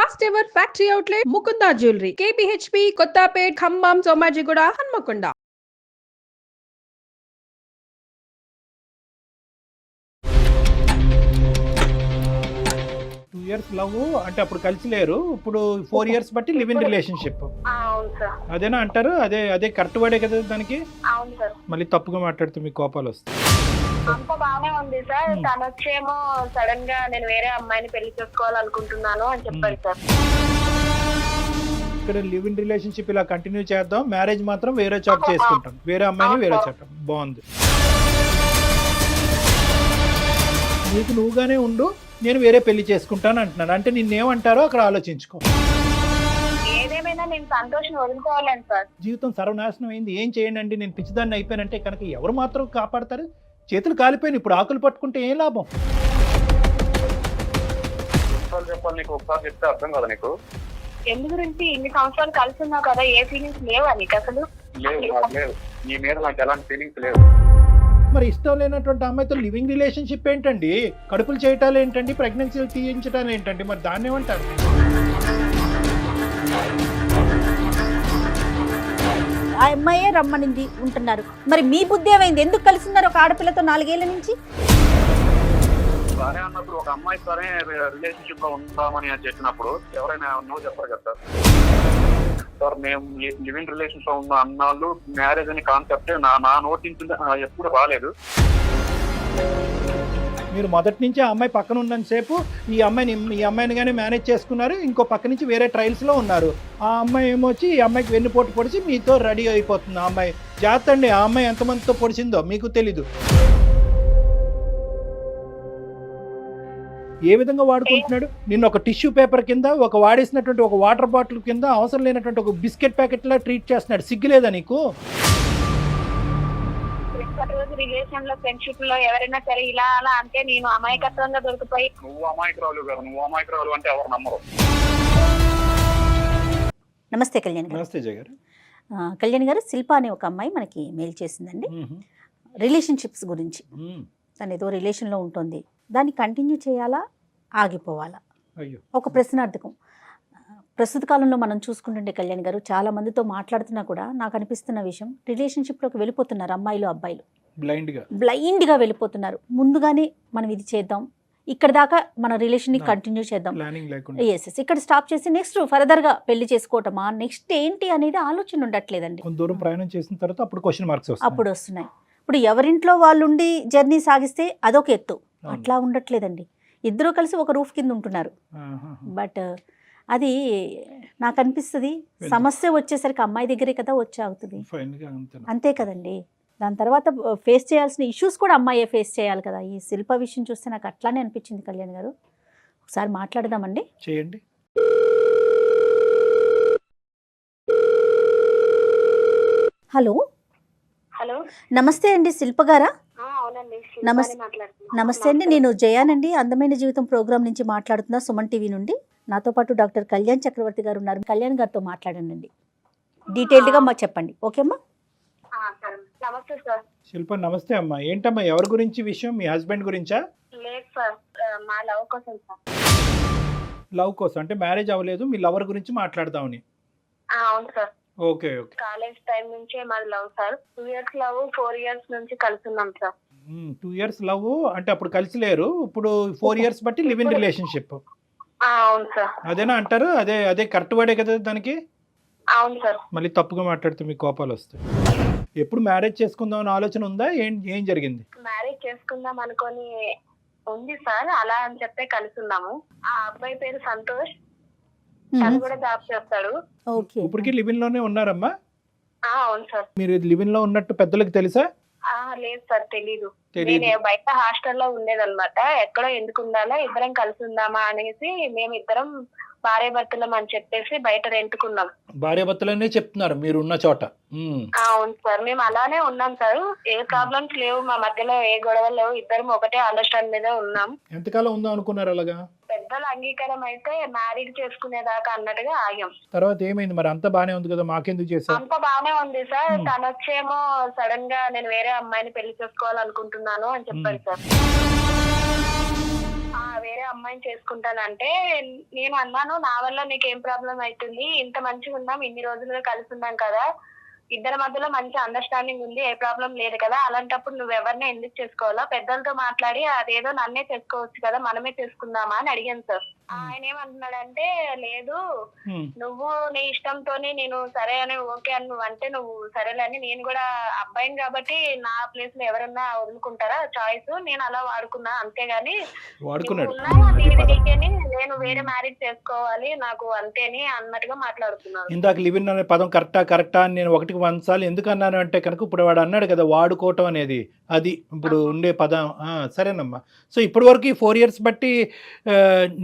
First ever factory outlet Mukunda jewellery KPHB Kothapet Khammam Somajiguda Hanmakonda. 2 years love అంటే అప్పుడు కలిసి లేరు, ఇప్పుడు 4 years బట్టి లివ్ ఇన్ రిలేషన్షిప్. అవును సార్. అదేనా అంటారు? అదే అదే కరెక్ట్ వర్డే కదా దానికి? అవును సార్. మళ్ళీ తప్పుగా మాట్లాడితే మీకు కోపాలు వస్తాయి. అంత బాగానే ఉంది సార్. తను వచ్చేమో సడన్ గా నేను వేరే అమ్మాయిని పెళ్లి చేసుకోవాలనుకుంటున్నాను అని చెప్పాడు సార్. ఇక్కడ లివ్ ఇన్ రిలేషన్షిప్ ఇలా కంటిన్యూ చేద్దాం, మ్యారేజ్ మాత్రం వేరే చాట్ చేసుకుంటాం, వేరే అమ్మాయిని వేరే చాట్. బాగుంది. నీకు నువ్వుగానే ఉండు, నేను వేరే పెళ్లి చేసుకుంటాను అంటున్నాను. అంటే నిన్నేమంటారో అక్కడ ఆలోచించుకో. ఏదేమైనా నేను సంతోషం వదులుకోవాలని సార్. జీవితం సర్వనాశనం అయింది, ఏం చేయండి, నేను పిచ్చిదాన్ని అయిపోయానంటే కనుక ఎవరు మాత్రం కాపాడతారు? చేతులు కాలిపోయిన ఇప్పుడు ఆకులు పట్టుకుంటే ఏం లాభం? చెప్పాలి నీకు ఒకసారి చెప్తే అర్థం కదా నీకు? ఎందు గురించి ఇన్ని సంవత్సరాలు కలిసి ఉన్నావు కదా, ఏ ఫీలింగ్స్ లేవా నీకు అసలు? లేదు, నీ మీద నాకు ఎలాంటి ఫీలింగ్స్ లేవు. మరి ఇష్టం లేనటువంటి అమ్మాయితో లివింగ్ రిలేషన్షిప్ ఏంటండి? కడుపులు చేయటాలు ఏంటండి? ప్రెగ్నెన్సీలు తీయించటాలు ఏంటండి? మరి దాన్ని ఏమంటారు? ఆ అమ్మాయే రమ్మనింది ఉంటున్నారు. మరి మీ బుద్ధి ఏమైంది? ఎందుకు కలిసి ఉన్నారు ఒక ఆడపిల్లతో 4 ఏళ్ల నుంచి? సరే అన్నప్పుడు ఒక అమ్మాయి సరే రిలేషన్షిప్ లో ఉందామని చెప్పినప్పుడు ఎవరైనా నో చెప్పారు కదా సార్. మేము లివింగ్ రిలేషన్షిప్ లో ఉన్న అన్నాళ్ళు మ్యారేజ్ అనే కాన్సెప్ట్ నా నోటి నుంచి ఎప్పుడు రాలేదు. మీరు మొదటి నుంచి ఆ అమ్మాయి పక్కన ఉన్నంతసేపు ఈ అమ్మాయిని కానీ మేనేజ్ చేసుకున్నారు, ఇంకో పక్క నుంచి వేరే ట్రయల్స్లో ఉన్నారు. ఆ అమ్మాయి ఏమొచ్చి ఈ అమ్మాయికి వెన్నుపోటు పొడిచి మీతో రెడీ అయిపోతుంది. ఆ అమ్మాయి జాగ్రత్త అండి, ఆ అమ్మాయి ఎంతమందితో పొడిచిందో మీకు తెలీదు. ఏ విధంగా వాడుకుంటున్నాడు నిన్ను? ఒక టిష్యూ పేపర్ కింద, ఒక వాడేసినటువంటి ఒక వాటర్ బాటిల్ కింద, అవసరం లేనటువంటి ఒక బిస్కెట్ ప్యాకెట్ లా ట్రీట్ చేస్తున్నాడు. సిగ్గులేదా నీకు? రిలేషన్ లో ఫ్రెండ్షిప్ లో ఎవరైనా సరే ఇలా అలా అంటే నేను అమాయకత్వంగా దొరికిపోయి. నువ్వు అమాయకురాలు కదా, నువ్వు అమాయకురాలు అంటే ఎవరు నమ్మరు. నమస్తే కళ్యాణ్ గారు. నమస్తే జయ గారు. కళ్యాణ్ గారు, శిల్ప అనే ఒక అమ్మాయి మనకి మెయిల్ చేసిందండి రిలేషన్షిప్స్ గురించి. తను ఏదో రిలేషన్లో ఉంటుంది, దాన్ని కంటిన్యూ చేయాలా, ఆగిపోవాలా? అయ్యో, ఒక ప్రశ్నార్థకం. ప్రస్తుత కాలంలో మనం చూసుకుంటుంటే కళ్యాణ్ గారు, చాలా మందితో మాట్లాడుతున్నా కూడా నాకు అనిపిస్తున్న విషయం, రిలేషన్షిప్లోకి వెళ్ళిపోతున్నారు అమ్మాయిలు అబ్బాయిలు, బ్లైండ్గా వెళ్ళిపోతున్నారు. ముందుగానే మనం ఇది చేద్దాం, ఇక్కడ దాకా మన రిలేషన్ని కంటిన్యూ చేద్దాం, ఎస్ ఇక్కడ స్టాప్ చేసి నెక్స్ట్ ఫర్దర్గా పెళ్లి చేసుకోవటమా, నెక్స్ట్ ఏంటి అనేది ఆలోచన ఉండట్లేదండి. దూరం ప్రయాణం చేసిన తర్వాత అప్పుడు క్వశ్చన్ మార్క్స్ అప్పుడు వస్తున్నాయి. ఇప్పుడు ఎవరింట్లో వాళ్ళు ఉండి జర్నీ సాగిస్తే అదొక ఎత్తు, అట్లా ఉండట్లేదండి. ఇద్దరు కలిసి ఒక రూఫ్ కింద ఉంటున్నారు. బట్ అది నాకు అనిపిస్తుంది, సమస్య వచ్చేసరికి అమ్మాయి దగ్గరే కదా వచ్చి అవుతుంది, అంతే కదండి. దాని తర్వాత ఫేస్ చేయాల్సిన ఇష్యూస్ కూడా అమ్మాయే ఫేస్ చేయాలి కదా. ఈ శిల్ప విషయం చూస్తే నాకు అట్లానే అనిపించింది కళ్యాణ్ గారు. ఒకసారి మాట్లాడదామండి. చేయండి. హలో. హలో, నమస్తే అండి, శిల్ప గారా? అవునండి. నమస్తే అండి, నేను జయానండి, అందమైన జీవితం ప్రోగ్రామ్ నుంచి మాట్లాడుతున్నా, సుమన్ టీవీ నుండి. నాతో పాటు డాక్టర్ కళ్యాణ్ చక్రవర్తి గారు ఉన్నారు. కళ్యాణ్ గారితో మాట్లాడండి, డీటెయిల్డ్గా మా చెప్పండి. ఓకేమ్మా? నమస్తే సార్. శిల్ప నమస్తే అమ్మా. ఏంటమ్మా, ఎవరి గురించి విషయం? మీ హస్బెండ్ గురించా? లేదు సార్, మా లవ్ కోసం సార్. లవ్ కోసం అంటే మ్యారేజ్ అవ్వలేదు, మీ లవర్ గురించి మాట్లాడదామని? అవును sir. Okay okay. College time నుంచే మాది love sir. 2 years love, 4 years నుంచి కలిసి ఉన్నాం సార్. 2 years లవ్ అంటే అప్పుడు కలిసి లేరు, ఇప్పుడు 4 years బట్టి లివ్ ఇన్ రిలేషన్షిప్. అవును సార్. అదేనా అంటారు? అదే అదే కరెక్ట్ వర్డే కదా దానికి? అవును సార్. మళ్ళీ తప్పుగా మాట్లాడితే మీకు కోపాలు వస్తాయి. ఎప్పుడు మ్యారేజ్ చేసుకుందాం అని ఆలోచన ఉందా? ఏం జరిగింది? మ్యారేజ్ చేసుకుందాం అనుకొని ఉంది సార్, అలా అని చెప్పే కలిసి ఉన్నాము. ఆ అబ్బాయి పేరు సంతోష్, తను కూడా జాబ్ చేస్తాడు. ఇప్పటికీ లివ్ ఇన్ లోనే ఉన్నారమ్మా? అవును సార్. మీరు లివ్ ఇన్ లో ఉన్నట్టు పెద్దలకు తెలుసా? లేదు సార్, తెలీదు. నేను బయట హాస్టల్లో ఉండేదన్నమాట. ఎక్కడో ఎందుకు ఉండాలా, ఇద్దరం కలిసి ఉందామా అనేసి మేమిద్దరం భార్యాభర్తలం అని చెప్పేసి బయట రెంట్కున్నాం. భార్యాభర్తలనే చెప్తున్నారు మీరు ఉన్న చోట? అవును సార్, మేము అలానే ఉన్నాం సార్. ఏ ప్రాబ్లమ్స్ లేవు మా మధ్యలో, ఏ గొడవలు లేవు, ఇద్దరం ఒకటే అండర్స్టాండ్ మీద ఉన్నాం. ఎంతకాలం ఉందాం అనుకున్నారు అలాగా? పెద్దల అంగీకారం అయితే మ్యారేజ్ చేసుకునేదాకా అన్నట్టుగా ఆగాం. తర్వాత ఏమైంది మరి? అంత బానే ఉంది కదా, మాకెందుకు చేశారు? అంత బానే ఉంది సార్. తను వచ్చేమో సడన్ గా నేను వేరే అమ్మాయిని పెళ్లి చేసుకోవాలనుకుంటున్నాను అని చెప్పాడు సార్. వేరే అమ్మాయిని చేసుకుంటానంటే నేను అన్నాను, నా వల్ల నీకేం ప్రాబ్లం అవుతుంది, ఇంత మంచిగా ఉన్నాం, ఇన్ని రోజులుగా కలిసి ఉన్నాం కదా, ఇద్దరి మధ్యలో మంచి అండర్స్టాండింగ్ ఉంది, ఏ ప్రాబ్లం లేదు కదా, అలాంటప్పుడు నువ్వు ఎవరిని ఎందుకు చేసుకోవాలా, పెద్దలతో మాట్లాడి అదేదో నన్నే చేసుకోవచ్చు కదా, మనమే చేసుకుందామా అని అడిగాను సార్. ఆయన ఏమంటున్నాడంటే లేదు, నువ్వు నీ ఇష్టంతోనే నేను సరే అని ఓకే అని నువ్వు అంటే నువ్వు సరేలేని, నేను కూడా అబ్బాయిని కాబట్టి నా ప్లేస్ లో ఎవరన్నా వదులుకుంటారా చాయిస్, నేను అలా వాడుకున్నా అంతేగాని నీకేని నేను వేరే మ్యారేజ్ చేసుకోవాలి నాకు అంతేని అన్నట్టుగా మాట్లాడుతున్నాను. ఇందాక లివ్ ఇన్ అనే పదం కరెక్టా అని నేను 1కి 100 సార్లు ఎందుకు అన్నాను అంటే కనుక ఇప్పుడు వాడు అన్నాడు కదా వాడుకోవటం అనేది, అది ఇప్పుడు ఉండే పదం. సరేనమ్మా. సో ఇప్పటి వరకు ఈ 4 years బట్టి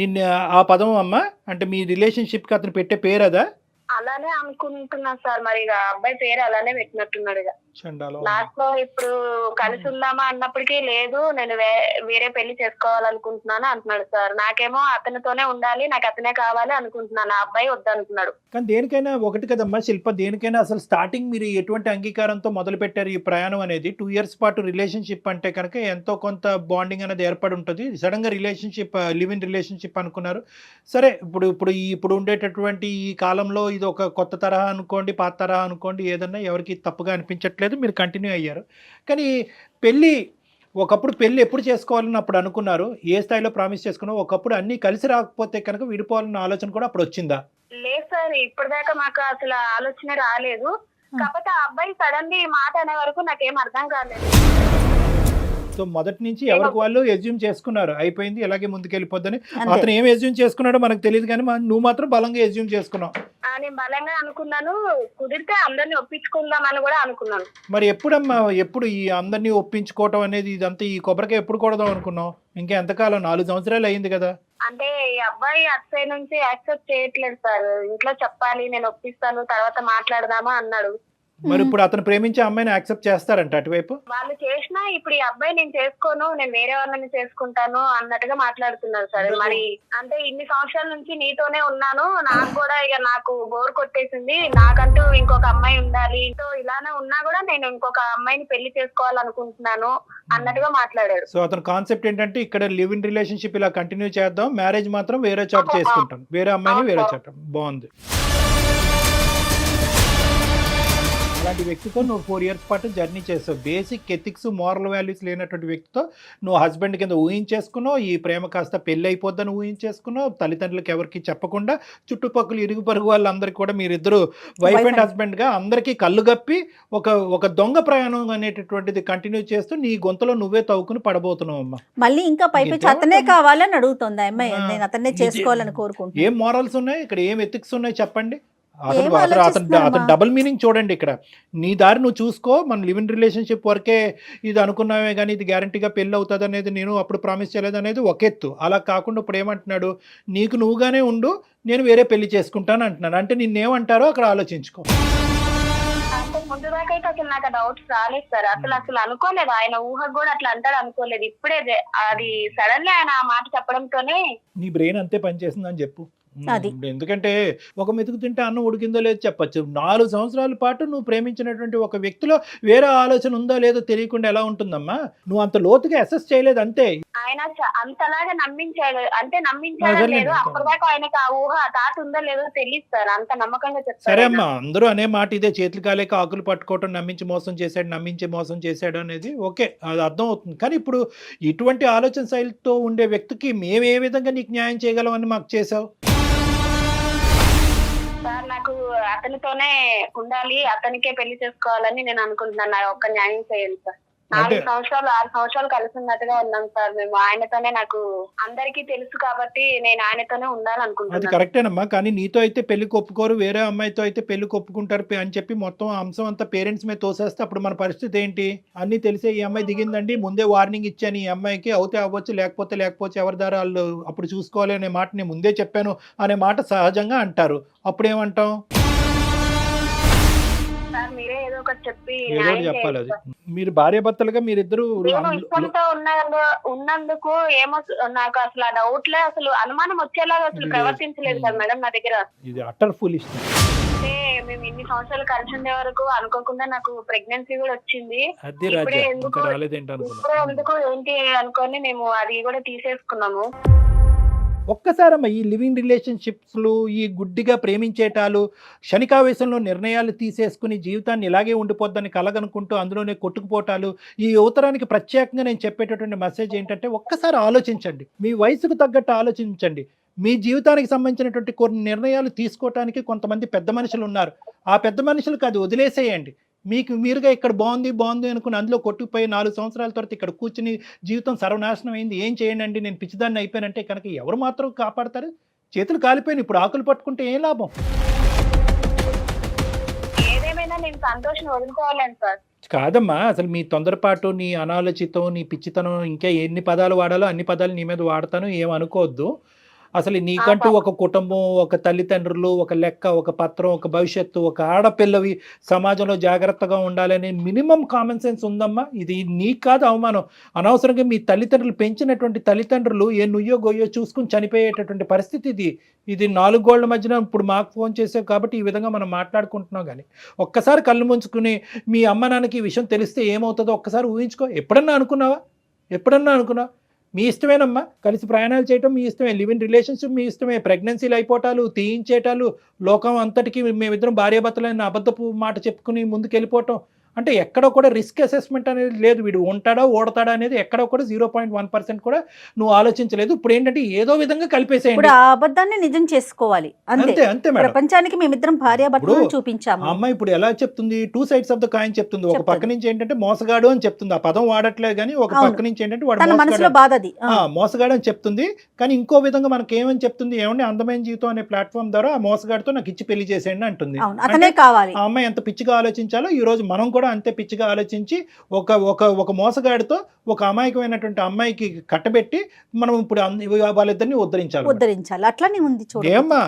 నిన్న ఆ పదం అమ్మా అంటే మీ రిలేషన్షిప్కి అతను పెట్టే పేరు అదా? అలానే అనుకుంటున్నా సార్, మరి ఇక అబ్బాయి పేరు అలానే పెట్టినట్టున్నాడు. ఇక లాస్ట్ లో ఇప్పుడు కలిసి ఉందామా అన్నప్పటికీ లేదు నేను వేరే పెళ్లి చేసుకోవాలనుకుంటున్నాను అంటున్నాడు సార్. నాకేమో అతనితోనే ఉండాలి, నాకు అతనే కావాలి అనుకుంటున్నాను, ఆ అబ్బాయి వద్దనుకున్నాడు. కానీ దేనికైనా ఒకటి కదమ్మా శిల్ప, దేనికైనా అసలు స్టార్టింగ్ మీరు ఎటువంటి అంగీకారంతో మొదలు పెట్టారు ఈ ప్రయాణం అనేది? 2 years పాటు రిలేషన్షిప్ అంటే కనుక ఎంతో కొంత బాండింగ్ అనేది ఏర్పడి ఉంటుంది. సడన్గా రిలేషన్షిప్ లివ్ ఇన్ రిలేషన్షిప్ అనుకున్నారు. సరే ఇప్పుడు ఉండేటటువంటి ఈ కాలంలో ఇది ఒక కొత్త తరహా అనుకోండి, పాత తరహా అనుకోండి, ఏదన్నా ఎవరికి తప్పుగా అనిపించట్లేదు, మీరు కంటిన్యూ అయ్యారు. కానీ ఒకప్పుడు పెళ్ళి ఎప్పుడు చేసుకోవాలని అప్పుడు అనుకున్నారు, ఏ స్థాయిలో ప్రామిస్ చేసుకున్నా, ఒకప్పుడు అన్నీ కలిసి రాకపోతే కనుక విడిపోవాలన్న ఆలోచన కూడా అప్పుడు వచ్చిందా? లేదు సార్, ఇప్పటిదాకా మాకు అసలు ఆలోచన రాలేదు. కాకపోతే ఆ అబ్బాయి సడన్లీ ఈ మాట అనే వరకు నాకేం అర్థం కాలేదు. సో మొదటి నుంచి ఎవరికి వాళ్ళు ఎజ్యూమ్ చేసుకున్నారు, అయిపోయింది ఇలాగే ముందుకెళ్ళిపోద్దని. అతను ఏం ఎజ్యూమ్ చేసుకున్నాడో మనకు తెలియదు, కానీ నువ్వు మాత్రం బలంగా ఎజ్యూమ్ చేసుకున్నావు. నేను బలంగా అనుకున్నాను, కుదిరితే అందరినీ ఒప్పించుకుందామని కూడా అనుకున్నాను. మరి ఎప్పుడు ఈ అందరినీ ఒప్పించుకోవటం అనేది ఇదంతా ఈ కొబ్బరికాయ ఎప్పుడు కొడదాం అనుకున్నావు? ఇంకా ఎంతకాలం? 4 సంవత్సరాలు అయింది కదా. అంటే ఈ అబ్బాయి అటు నుంచి యాక్సెప్ట్ చేయట్లేదు సార్. ఇంట్లో చెప్పాలి, నేను ఒప్పిస్తాను, తర్వాత మాట్లాడదామా అన్నాడు. మరి ఇప్పుడు అతను ప్రేమించే అమ్మాయిని యాక్సెప్ట్ చేస్తారంట అటువైపు? వాళ్ళు చేసినా ఇప్పుడు ఈ అబ్బాయి నేను చేసుకోను, నేను వేరే వాళ్ళని చేసుకుంటాను అన్నట్టుగా మాట్లాడుతున్నారు సార్. మరి అంటే ఇన్ని సంవత్సరాల నుంచి నీతోనే ఉన్నాను, నాకు కూడా ఇక నాకు బోర్ కొట్టేసింది, నాకంటూ ఇంకొక అమ్మాయి ఉండాలి, ఇలానే ఉన్నా కూడా నేను ఇంకొక అమ్మాయిని పెళ్లి చేసుకోవాలనుకుంటున్నాను అన్నట్టుగా మాట్లాడాడు. సో అతని కాన్సెప్ట్ ఏంటంటే ఇక్కడ లివ్ ఇన్ రిలేషన్షిప్ ఇలా కంటిన్యూ చేద్దాం, మ్యారేజ్ మాత్రం వేరే చోట చేసుకుంటాను, వేరే అమ్మాయిని వేరే చోట. బాగుంది. అలాంటి వ్యక్తితో నువ్వు 4 years పాటు జర్నీ చేస్తావు. బేసిక్ ఎథిక్స్ మోరల్ వాల్యూస్ లేనటువంటి వ్యక్తితో నువ్వు హస్బెండ్ కింద ఊహించేసుకున్నావు, ఈ ప్రేమ కాస్త పెళ్ళి అయిపోద్దని ఊహించేసుకున్నావు, తల్లిదండ్రులకు ఎవరికి చెప్పకుండా చుట్టుపక్కల ఇరుగు పరుగు వాళ్ళందరికీ కూడా మీరిద్దరు వైఫ్ అండ్ హస్బెండ్గా అందరికీ కళ్ళు గప్పి ఒక దొంగ ప్రయాణం అనేటటువంటిది కంటిన్యూ చేస్తూ నీ గొంతులో నువ్వే తవ్వుకుని పడబోతున్నావు అమ్మా. మళ్ళీ ఇంకా పైపెచ్చి అతనే కావాలని అడుగుతుంది అమ్మాయి, నేను అతన్నే చేసుకోవాలని కోరుకుంటున్నాను. ఏం మోరల్స్ ఉన్నాయి ఇక్కడ, ఏం ఎథిక్స్ ఉన్నాయి చెప్పండి? అతను డబుల్ మీనింగ్ చూడండి ఇక్కడ. నీ దారి నువ్వు చూసుకో, మన లివ్ ఇన్ రిలేషన్షిప్ వరకే ఇది అనుకున్నామే కానీ ఇది గ్యారంటీగా పెళ్ళి అవుతుంది అనేది నేను అప్పుడు ప్రామిస్ చేయలేదు అనేది ఒక ఎత్తు. అలా కాకుండా ఇప్పుడు ఏమంటున్నాడు, నీకు నువ్వుగానే ఉండు, నేను వేరే పెళ్లి చేసుకుంటాను అంటున్నాను. అంటే నిన్నేమంటారో అక్కడ ఆలోచించుకో. ముందు దాకా అయితే అసలు నాకు డౌట్స్ రాలేదు సార్, అసలు అనుకోలేదు, ఆయన ఊహకు కూడా అట్లా అంటాడు అనుకోలేదు. ఇప్పుడే అది సడన్లీ ఆయన ఆ మాట చెప్పడంతోనే నీ బ్రెయిన్ అంతే పనిచేస్తుందని చెప్పు. ఎందుకంటే ఒక మెతుకు తింటే అన్నం ఉడికిందో లేదో చెప్పచ్చు. 4 సంవత్సరాల పాటు నువ్వు ప్రేమించినటువంటి ఒక వ్యక్తిలో వేరే ఆలోచన ఉందో లేదో తెలియకుండా ఎలా ఉంటుందమ్మా? నువ్వు అంత లోతుగా అసెస్ చేయలేదు అంతే. ఆయన అంతలాగా నమ్మించాడు, అంటే నమ్మించాడు లేదు, అప్పటిదాకా ఆయనకు ఆ ఊహ తాత ఉందో లేదో తెలియదు సార్, అంత నమ్మకంగా చెప్తారు. సరే అమ్మా, అందరూ అనే మాట ఇదే, చేతులు కాలేక ఆకులు పట్టుకోవటం, నమ్మించి మోసం చేశాడు అనేది ఓకే, అది అర్థం అవుతుంది. కానీ ఇప్పుడు ఇటువంటి ఆలోచన శైలితో ఉండే వ్యక్తికి మేము ఏ విధంగా నీకు న్యాయం చేయగలం అని మాకు చేసావు సార్? నాకు అతనితోనే ఉండాలి, అతనికే పెళ్లి చేసుకోవాలని నేను అనుకుంటున్నాను, నాకు ఒక్క న్యాయం చేయండి సార్. 4 సంవత్సరాలు 6 సంవత్సరాలు కలిసి ఉన్నట్టుగా ఉన్నాం సార్ మేము. ఆయనతోనే నాకు అందరికీ తెలుసు కాబట్టి నేను ఆయనతోనే ఉండాలనుకుంటున్నాను. అది కరెక్టేనమ్మా, కానీ నీతో అయితే పెళ్లికి ఒప్పుకోరు, వేరే అమ్మాయితో అయితే పెళ్లికి ఒప్పుకుంటారు అని చెప్పి మొత్తం అంశం అంతా పేరెంట్స్ మీద తోసేస్తే అప్పుడు మన పరిస్థితి ఏంటి? అన్నీ తెలిసే ఈ అమ్మాయి దిగిందండి, ముందే వార్నింగ్ ఇచ్చాను ఈ అమ్మాయికి, అవుతే అవ్వచ్చు లేకపోతే ఎవరి ద్వారా వాళ్ళు అప్పుడు చూసుకోవాలి అనే మాట నేను ముందే చెప్పాను అనే మాట సహజంగా అంటారు. అప్పుడేమంటాం? మీరే ఏదో ఒకటి చెప్పి చెప్పాలి. అది మీరు భార్యాభర్తలుగా మీరిద్దరు ఉన్నందుకు ఏమో నాకు అసలు ఆ డౌట్లే, అసలు అనుమానం వచ్చేలాగా అసలు ప్రవర్తించలేదు సార్ మేడం నా దగ్గర. ఇది అటర్ ఫూలిష్నెస్. అంటే మేము ఇన్ని సంవత్సరాలు కలిసి ఉండే వరకు అనుకోకుండా నాకు ప్రెగ్నెన్సీ కూడా వచ్చింది. అది ఇప్పుడే రాజా ఎందుకు ఇంకా రాలేదేంటి ఇప్పుడే అనుకున్నా. ఎందుకు ఏంటి అనుకొని మేము అది కూడా తీసేసుకున్నాము. ఒక్కసారమ్మా ఈ లివింగ్ రిలేషన్షిప్స్లు, ఈ గుడ్డిగా ప్రేమించేటాలు, క్షణికావేశంలో నిర్ణయాలు తీసేసుకుని జీవితాన్ని ఇలాగే ఉండిపోద్దని కలగనుకుంటూ అందులోనే కొట్టుకుపోవటాలు, ఈ యువతరానికి ప్రత్యేకంగా నేను చెప్పేటటువంటి మెసేజ్ ఏంటంటే ఒక్కసారి ఆలోచించండి, మీ వయసుకు తగ్గట్టు ఆలోచించండి. మీ జీవితానికి సంబంధించినటువంటి కొన్ని నిర్ణయాలు తీసుకోవటానికి కొంతమంది పెద్ద మనుషులు ఉన్నారు. ఆ పెద్ద మనుషులకు అది వదిలేసేయండి. మీకు మీరుగా ఇక్కడ బాగుంది అనుకుని అందులో కొట్టుకుపోయి 4 సంవత్సరాల తర్వాత ఇక్కడ కూర్చుని జీవితం సర్వనాశనం అయింది, ఏం చేయండి నేను పిచ్చిదాన్ని అయిపోయానంటే కనుక ఎవరు మాత్రం కాపాడతారు? చేతులు కాలిపోయిన ఇప్పుడు ఆకులు పట్టుకుంటే ఏం లాభం? ఏదేమైనా నేను సంతోషం వదులుకోవాలని సార్. కాదమ్మా, అసలు మీ తొందరపాటు, నీ అనాలోచితం, నీ పిచ్చితనం, ఇంకా ఎన్ని పదాలు వాడాలో అన్ని పదాలు నీ మీద వాడతాను, ఏమనుకోవద్దు. అసలు నీకంటూ ఒక కుటుంబం, ఒక తల్లిదండ్రులు, ఒక లెక్క, ఒక పత్రం, ఒక భవిష్యత్తు, ఒక ఆడపిల్లవి సమాజంలో జాగ్రత్తగా ఉండాలనే మినిమం కామన్ సెన్స్ ఉందమ్మా. ఇది నీకు కాదు అవమానం. అనవసరంగా మీ తల్లిదండ్రులు పెంచినటువంటి తల్లిదండ్రులు ఏ నుయ్యో గొయ్యో చూసుకుని చనిపోయేటటువంటి పరిస్థితి ఇది. ఇది 4 గోళ్ల మధ్యన ఇప్పుడు మాకు ఫోన్ చేసావు కాబట్టి ఈ విధంగా మనం మాట్లాడుకుంటున్నాం. కానీ ఒక్కసారి కళ్ళు ముంచుకుని మీ అమ్మ నాన్నకి ఈ విషయం తెలిస్తే ఏమవుతుందో ఒక్కసారి ఊహించుకో. ఎప్పుడన్నా అనుకున్నావా? మీ ఇష్టమేనమ్మా, కలిసి ప్రయాణాలు చేయటం మీ ఇష్టమే, లివ్ ఇన్ రిలేషన్షిప్ మీ ఇష్టమే, ప్రెగ్నెన్సీలు అయిపోవటాలు, తీయించేటాలు, లోకం అంతటికి మేమిద్దరం భార్యాభర్తలైన అబద్ధపు మాట చెప్పుకుని ముందుకు వెళ్ళిపోవటం అంటే ఎక్కడో కూడా రిస్క్ అసెస్మెంట్ అనేది లేదు. వీడు ఉంటాడా ఓడతాడా అనేది ఎక్కడో కూడా 0.1% కూడా నువ్వు ఆలోచించలేదు. ఇప్పుడు ఏంటంటే ఏదో విధంగా కలిపేసేయండి. ఇప్పుడు ఆ అబద్ధాన్ని నిజం చేసుకోవాలి అంతే. అంతే మేడం. ప్రపంచానికి మేమిద్దరం భార్యాభర్తలను చూపించాము. అమ్మాయి ఇప్పుడు ఎలా చెప్తుంది, 2 sides ఆఫ్ ద కాయిన్ చెప్తుంది. ఒక పక్క నుంచి ఏంటంటే మోసగాడు అని చెప్తుంది, ఆ పదం వాడట్లేదు కానీ ఒక పక్క నుంచి ఏంటంటే వాడు మనసులో బాధ అది మోసగాడు అని చెప్తుంది. కానీ ఇంకో విధంగా మనకి ఏమని చెప్తుంది, ఏమంటే అందమైన జీవితం అనే ప్లాట్ఫామ్ ద్వారా ఆ మోసగాడితో నాకు ఇచ్చి పెళ్లి చేసేయండి అంటుంది. అతనే కావాలి. ఆ అమ్మాయి ఎంత పిచ్చిగా ఆలోచించాలో ఈ రోజు మనం కూడా అంతే పిచ్చిగా ఆలోచించి ఒక మోసగాడితో ఒక అమాయకమైనటువంటి అమ్మాయికి కట్టబెట్టి మనం ఇప్పుడు వాళ్ళిద్దరిని ఉద్ధరించాలి. అట్లానే ఉంది చూడండి. ఏమ్మా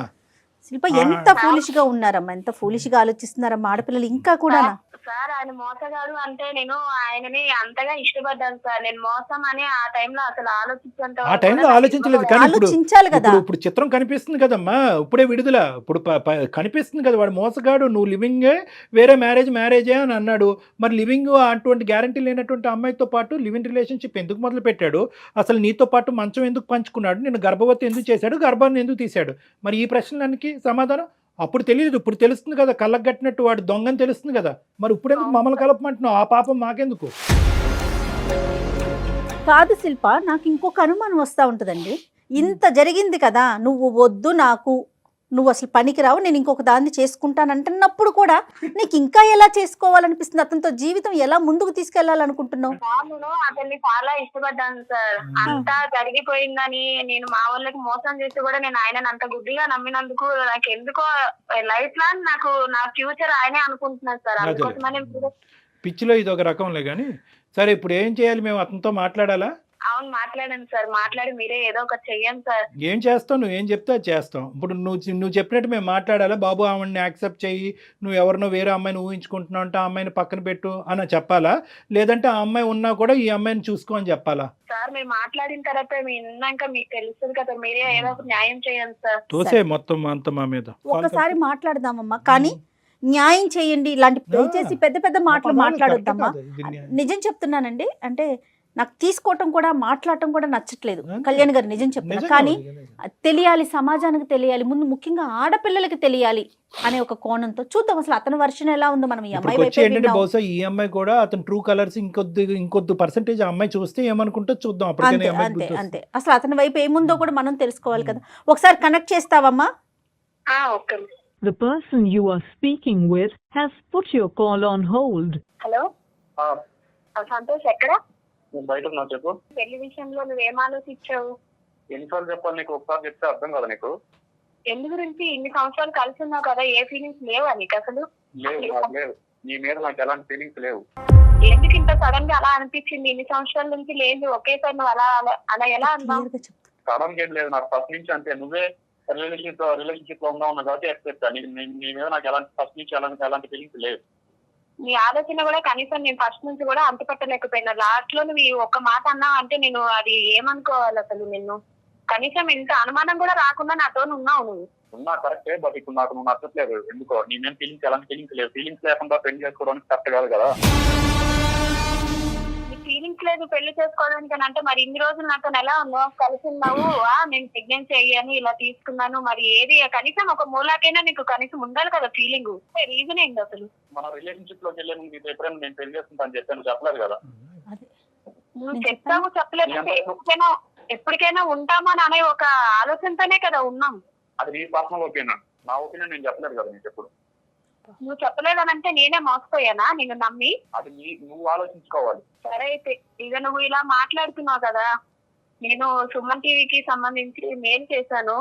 శిల్ప ఎంత ఫూలిష్ గా ఉన్నారమ్మా, ఎంత ఫూలిష్ గా ఆలోచిస్తున్నారమ్మా ఆడపిల్లలు ఇంకా కూడా. సార్ ఆయన మోసగాడు అంటే నేను ఆయనని అంతగా ఇష్టపడ్డాను సార్. నేను మోసం అని ఆ టైంలో అసలు ఆలోచించలేదు. కానీ ఇప్పుడు చిత్రం కనిపిస్తుంది కదమ్మా, ఇప్పుడే విడుదల ఇప్పుడు కనిపిస్తుంది కదా, వాడు మోసగాడు, నువ్వు లివింగ్ వేరే మ్యారేజే అని అన్నాడు. మరి లివింగ్ అటువంటి గ్యారంటీ లేనటువంటి అమ్మాయితో పాటు లివింగ్ రిలేషన్షిప్ ఎందుకు మొదలు పెట్టాడు? అసలు నీతో పాటు మంచం ఎందుకు పంచుకున్నాడు? నేను గర్భవతి ఎందుకు చేశాడు? గర్భాన్ని ఎందుకు తీశాడు? మరి ఈ ప్రశ్నలకి సమాధానం అప్పుడు తెలియదు, ఇప్పుడు తెలుస్తుంది కదా. కళ్ళకు కట్టినట్టు వాడు దొంగని తెలుస్తుంది కదా. మరి ఇప్పుడు ఎందుకు మమ్మల్ని కలపమంటున్నావు? ఆ పాపం మాకెందుకు? కాదు శిల్ప, నాకు ఇంకొక అనుమానం వస్తూ ఉంటుందండి. ఇంత జరిగింది కదా, నువ్వు వద్దు, నువ్వు అసలు పనికిరావు, నేను ఇంకొక దాన్ని చేసుకుంటానంటున్నప్పుడు కూడా నీకు ఇంకా ఎలా చేసుకోవాలనిపిస్తుంది? అతనితో జీవితం ఎలా ముందుకు తీసుకెళ్లాలనుకుంటున్నావు? నేను అతన్ని చాలా ఇష్టపడ్డాను సార్. అంతా జరిగిపోయిందని నేను మా వాళ్ళకి మోసం చేసి కూడా నేను ఆయనను అంత గుడ్డిగా నమ్మినందుకు నాకు ఎందుకో లైఫ్ లాంగ్ నాకు నా ఫ్యూచర్ ఆయనే అనుకుంటున్నాను సార్. అందుకోసమని పిచ్చిలో ఇది ఒక రకంలే. కానీ సరే, ఇప్పుడు ఏం చేయాలి? మేము అతనితో మాట్లాడాలా? అవును, మాట్లాడండి సార్. మాట్లాడి మీరే ఏదో ఒకటి చెయ్యండి సార్. ఏం చేస్తావు? నువ్వు ఏం చెప్తే అది చేస్తాం. ఇప్పుడు నువ్వు చెప్పినట్టు మేము మాట్లాడాలా? బాబు ఆమెని యాక్సెప్ట్ చెయ్యి, నువ్వు ఎవరినో వేరే అమ్మాయిని ఊహించుకుంటున్నావు అంటే ఆ అమ్మాయిని పక్కన పెట్టు అని చెప్పాలా? లేదంటే ఆ అమ్మాయి ఉన్నా కూడా ఈ అమ్మాయిని చూసుకో అని చెప్పాలా? సార్ మీరు మాట్లాడిన తర్వాత విన్నాక మీకు తెలుస్తుంది కదా, మీరే ఏదో ఒక న్యాయం చేయండి సార్. తోసే మొత్తం అంత మా మీద. ఒకసారి మాట్లాడదామమ్మా, కానీ న్యాయం చేయండి. ఇలాంటి దయచేసి పెద్ద మాటలు మాట్లాడొద్దమ్మా. నిజం చెప్తున్నానండి. అంటే నాకు తీసుకోవటం కూడా మాట్లాడటం కూడా నచ్చట్లేదు కళ్యాణ్ గారు, నిజం చెప్తున్నా. కానీ తెలియాలి, సమాజానికి తెలియాలి, ముందు ముఖ్యంగా ఆడపిల్లలకి తెలియాలి అనే ఒక కోణంతో చూద్దాం అసలు అతని వర్షన్ ఎలా ఉందో. మనం ఈ అమ్మాయి ఏంటంటే బహుశా ఈ అమ్మాయి కూడా అతను ట్రూ కలర్స్ ఇంకొద్ది పర్సెంటేజ్ అమ్మాయి చూస్తే ఏమనుకుంటో చూద్దాం. అంతే, అసలు అతని వైపు ఏముందో కూడా మనం తెలుసుకోవాలి కదా. ఒకసారి కనెక్ట్ చేస్తావమ్మా? Okay. The person you are speaking with has put your call on hold. Hello Santosh, ఎక్కడ? బయట ఉన్నా. చెప్పు. పెళ్లి విషయంలో నువ్వేం ఆలోచించావు? ఎన్నిసార్లు చెప్పాలి నీకు? ఒకసారి చెప్తే అర్థం కదా నీకు? ఎందు గురించి? ఇన్ని సంవత్సరాలు కలిసి ఉన్నావు కదా, ఏ ఫీలింగ్స్ లేవా నీకు అసలు? లేవు. నీ మీద నాకు ఎలాంటి ఫీలింగ్స్ లేవు. ఎందుకు ఇంత సడన్ గా అలా అనిపించింది? ఇన్ని సంవత్సరాల నుంచి లేదు, ఒకేసారి నువ్వు అలా ఎలా అన్నావు? సడన్ గా ఏం లేదు, నాకు ఫస్ట్ నుంచి అంతే. నువ్వే రిలేషన్షిప్ లో ఉన్నా కాబట్టి ఎక్స్పెక్ట్. నీ మీద నాకు ఫస్ట్ నుంచి ఎలాంటి ఫీలింగ్స్ లేవు. నీ ఆలోచన కూడా కనీసం నేను ఫస్ట్ నుంచి కూడా అంతపట్టలేకపోయినా. లాస్ట్ లో నువ్వు ఒక్క మాట అన్నావు అంటే నేను అది ఏమనుకోవాలి అసలు? నిన్ను కనీసం ఇంత అనుమానం కూడా రాకుండా నాతో ఉన్నావు నువ్వు. ఉన్నా కరెక్టే, బట్ ఇప్పుడు నాకు నువ్వు నచ్చట్లేదు. ఎందుకో నేనేం ఫీలింగ్స్ ఎలాంటి ఫీలింగ్స్ లేవు. ఫీలింగ్స్ లేకుండా పెళ్లి చేసుకోవడానికి కరెక్ట్ కాదు కదా. ఫీలింగ్స్ లేదు పెళ్లి చేసుకోవడానికి అని అంటే మరి ఇన్ని రోజులు నాతో ఎలా ఉన్నావు, కలిసి ఉన్నావు, నేను ప్రెగ్నెన్సీ అయ్యాను ఇలా తీసుకున్నాను, మరి ఏది కనీసం ఒక మూలాకైనా నీకు కనీసం ఉండాలి కదా ఫీలింగ్. రీజన్ ఏంటి అసలు? మన రిలేషన్షిప్ లోకి వెళ్ళే ముందు ఎప్పుడైనా నేను పెళ్లి చేసుకుంటాను చెప్పాను, చెప్పలేదు కదా. నువ్వు చెప్తావు చెప్పలేదు అంటే ఎప్పటికైనా ఉంటామని అనే ఒక ఆలోచనతోనే కదా ఉన్నాం. అది నీ పర్సనల్ ఒపీనియన్, నా ఒపీనియన్ నేను చెప్పలేదు కదా నీకు ఎప్పుడు. నువ్వు చెప్పలేదనంటే నేనే మోసపోయానా నిన్ను నమ్మి? అది నువ్వు ఆలోచించుకోవాలి. సరే అయితే ఇక నువ్వు ఇలా మాట్లాడుతున్నావు కదా, నేను సుమన్ టీవీకి సంబంధించి మెయిల్ చేశాను,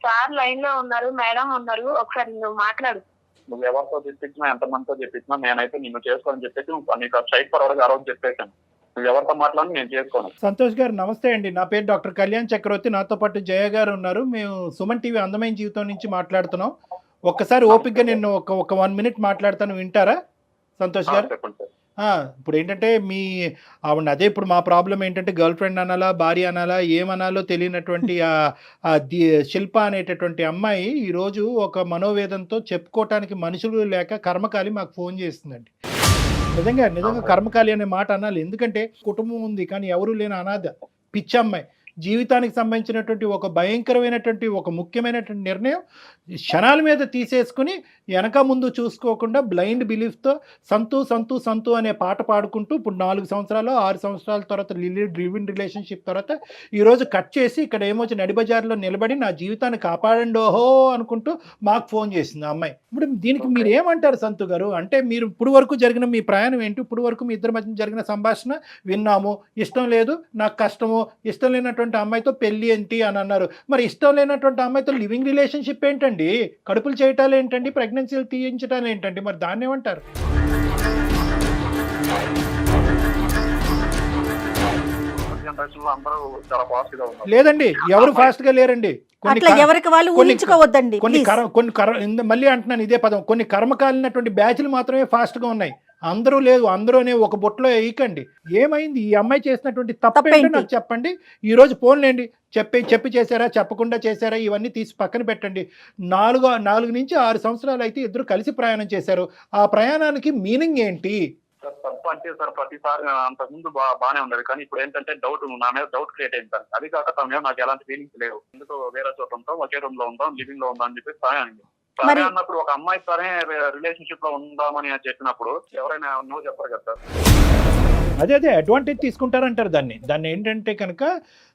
సార్ లైన్ లో ఉన్నారు, మేడం ఉన్నారు, ఒకసారి నువ్వు మాట్లాడు. నువ్వు ఎవరితో చెప్పించినా ఎంతమందితో చెప్పించినా నేనైతే నిన్ను చేసుకోని చెప్పేసి నీకు స్ట్రైట్ ఫార్వర్డ్ ఆ రోజు చెప్పేశాను. నువ్వు ఎవరితో మాట్లాడి నేను చేసుకోను. సంతోష్ గారు నమస్తే అండి. నా పేరు డాక్టర్ కళ్యాణ్ చక్రవర్తి. నాతో పాటు జయ గారు ఉన్నారు. మేము సుమన్ టీవీ అందమైన జీవితం నుంచి మాట్లాడుతున్నాం. ఒక్కసారి ఓపిక్గా నేను ఒక 1 minute మాట్లాడతాను, వింటారా సంతోష్ గారు? చెప్పండి సార్. ఇప్పుడు ఏంటంటే ఆవిడ అదే ఇప్పుడు మా ప్రాబ్లం ఏంటంటే గర్ల్ ఫ్రెండ్ అనాలా భార్య అనాలా ఏమనాలో తెలియనటువంటి శిల్ప అనేటటువంటి అమ్మాయి ఈరోజు ఒక మనోవేదంతో చెప్పుకోవటానికి మనుషులు లేక కర్మకాలి మాకు ఫోన్ చేస్తుందండి. నిజంగా కర్మకాలి అనే మాట అనాలి. ఎందుకంటే కుటుంబం ఉంది కానీ ఎవరు లేని అనాథ పిచ్చి అమ్మాయి. జీవితానికి సంబంధించినటువంటి ఒక భయంకరమైనటువంటి ఒక ముఖ్యమైనటువంటి నిర్ణయం క్షణాల మీద తీసేసుకుని వెనక ముందు చూసుకోకుండా బ్లైండ్ బిలీఫ్తో సంతు సంతు సంతు అనే పాట పాడుకుంటూ ఇప్పుడు 4 సంవత్సరాలు 6 సంవత్సరాల తర్వాత లివ్ ఇన్ రిలేషన్షిప్ తర్వాత ఈరోజు కట్ చేసి ఇక్కడ ఏమొచ్చి నడిబజార్లో నిలబడి నా జీవితాన్ని కాపాడండి ఓహో అనుకుంటూ మాకు ఫోన్ చేసింది ఆ అమ్మాయి. ఇప్పుడు దీనికి మీరు ఏమంటారు సంతు గారు? అంటే మీరు ఇప్పుడు వరకు జరిగిన మీ ప్రయాణం ఏంటి? ఇప్పుడు వరకు మీ ఇద్దరి మధ్య జరిగిన సంభాషణ విన్నాము, ఇష్టం లేదు నాకు కష్టము, ఇష్టం లేనటువంటి అమ్మాయితో పెళ్లి ఏంటి అని అన్నారు. మరి ఇష్టం లేనటువంటి అమ్మాయితో లివింగ్ రిలేషన్షిప్ ఏంటండి? కడుపులు చేయటాలు ఏంటండి? ప్రెగ్నెన్సీలు తీయించటాలు ఏంటండి? మరి దాన్ని ఏమంటారు? అందరూ చాలా ఫాస్ట్ గా ఉన్నారు. లేదండి, ఎవరు ఫాస్ట్ గా లేరండి. అట్లా ఎవరికి వాళ్ళు ఊహించుకోవద్దండి. మళ్ళీ అంటున్నాను ఇదే పదం, కొన్ని కర్మకాలినటువంటి బ్యాచ్లు మాత్రమే ఫాస్ట్ గా ఉన్నాయి. అందరూ లేదు, అందరూనే ఒక బొట్లో వేయకండి. ఏమైంది ఈ అమ్మాయి చేసినటువంటి తప్పేంటో నాకు చెప్పండి. ఈ రోజు ఫోన్లేండి చెప్పి చేశారా చెప్పకుండా చేశారా ఇవన్నీ తీసి పక్కన పెట్టండి. 4 నుంచి 6 సంవత్సరాలు అయితే ఇద్దరు కలిసి ప్రయాణం చేశారు. ఆ ప్రయాణానికి మీనింగ్ ఏంటి? సార్ తప్పు అంటే సార్ ప్రతిసారి అంతకుముందు బాగానే ఉండదు, కానీ ఇప్పుడు ఏంటంటే డౌట్ నా మీద డౌట్ క్రియేట్ అయింది సార్. అది కాక తన మీద నాకు ఎలాంటి ఫీలింగ్స్ లేవు. ఎందుకు వేరే చోట ఉంటాం, ఒకే రూమ్ లో ఉంటాం, లివింగ్ లో ఉంటాం అని చెప్పి సరే అండి. సరే అన్నప్పుడు ఒక అమ్మాయి సరే రిలేషన్షిప్ లో ఉందామని చెప్పినప్పుడు ఎవరైనా నో చెప్పరు కదా సార్. అదే అడ్వాంటేజ్ తీసుకుంటారంటారు దాన్ని ఏంటంటే కనుక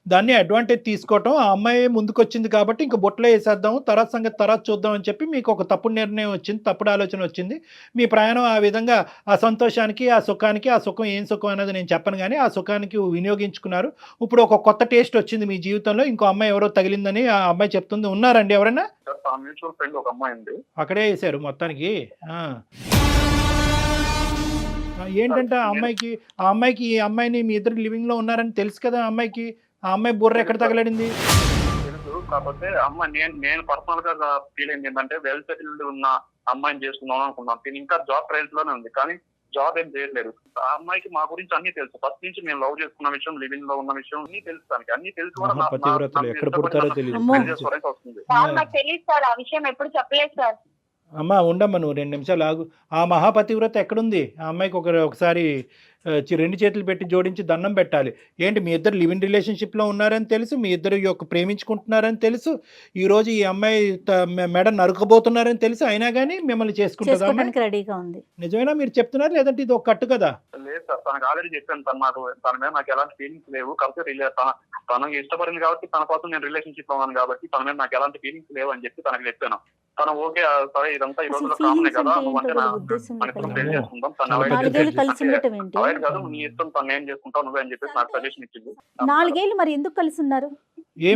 దాన్ని అడ్వాంటేజ్ తీసుకోవటం. ఆ అమ్మాయి ముందుకు వచ్చింది కాబట్టి ఇంక బొట్లో వేసేద్దాం, తర్వాత సంగతి తర్వాత చూద్దాం అని చెప్పి మీకు ఒక తప్పుడు నిర్ణయం వచ్చింది, తప్పుడు ఆలోచన వచ్చింది. మీ ప్రయాణం ఆ విధంగా ఆ సంతోషానికి ఆ సుఖానికి, ఆ సుఖం ఏం సుఖం అనేది నేను చెప్పను కానీ ఆ సుఖానికి వినియోగించుకున్నారు. ఇప్పుడు ఒక కొత్త టేస్ట్ వచ్చింది మీ జీవితంలో, ఇంకో అమ్మాయి ఎవరో తగిలిందని ఆ అమ్మాయి చెప్తుంది. ఉన్నారండి ఎవరైనా? మ్యూచువల్ ఫ్రెండ్ ఒక అమ్మాయి ఉంది, అక్కడే వేసారు మొత్తానికి. ఏంటంటే ఆ అమ్మాయికి ఈ అమ్మాయిని మీ ఇద్దరు లివింగ్ లో ఉన్నారని తెలుసు కదా అమ్మాయికి. ఆ అమ్మాయి బుర్ర ఎక్కడ తగలడింది తెలుసు. కాకపోతే అమ్మాయి నేను పర్సనల్ గా ఫీల్ అయింది ఏంటంటే వెల్ సెటిల్డ్ ఉన్న అమ్మాయిని చేసుకుందాం అనుకున్నాను. తిని ఇంకా జాబ్ ట్రయల్స్ లోనే ఉంది, కానీ జాబ్ ఏం చేయట్లేదు. ఆ అమ్మాయికి మా గురించి అన్ని తెలుసు. ఫస్ట్ నుంచి మేము లవ్ చేసుకున్న విషయం, లివింగ్ లో ఉన్న విషయం అన్ని తెలుసు. దానికి అన్ని తెలుసు కూడా ఎక్కడ పుడతారో తెలియదు. వస్తుంది. నాకు తెలియదు సార్, ఆ విషయం ఎప్పుడు చెప్పలేదు సార్. అమ్మా ఉండమ్మా, నువ్వు 2 నిమిషాలు ఆగు. ఆ మహాపతివ్రత ఎక్కడుంది? ఆ అమ్మాయికి ఒకసారి 2 చేతులు పెట్టి జోడించి దండం పెట్టాలి. ఏంటి మీ ఇద్దరు లివ్ ఇన్ రిలేషన్షిప్లో ఉన్నారని తెలుసు, మీ ఇద్దరు ప్రేమించుకుంటున్నారని తెలుసు, ఈరోజు ఈ అమ్మాయి మెడ నరుకబోతున్నారని తెలుసు, అయినా కానీ మిమ్మల్ని చేసుకుంటుందా? రెడీగా ఉంది. నిజమేనా మీరు చెప్తున్నారు, లేదంటే ఇది ఒక కట్టు కదా? లేదు సార్, తనకు ఆల్రెడీ చెప్పాను. తన మీద నాకు ఎలాంటి ఫీలింగ్స్ లేవు. కాబట్టి తనకు ఇష్టపడింది కాబట్టి, తన కోసం నేను రిలేషన్షిప్ లో ఉన్నాను కాబట్టి తన మీద నాకు ఎలాంటి ఫీలింగ్స్ లేవు అని చెప్పి తనకు చెప్పాను. తను ఓకే సరే ఇదంతా ఈ రోజుల్లో కామనే కదా, నువ్వంటే పెళ్లి చేసుకుంటాం, తను అవాయిడ్ కాదు, నీ ఇష్టం, తను ఏం చేసుకుంటావు నువ్వే అని చెప్పేసి నాకు సజెషన్ ఇచ్చింది. 4 ఏళ్ళు మరి ఎందుకు కలిసి ఉన్నారు?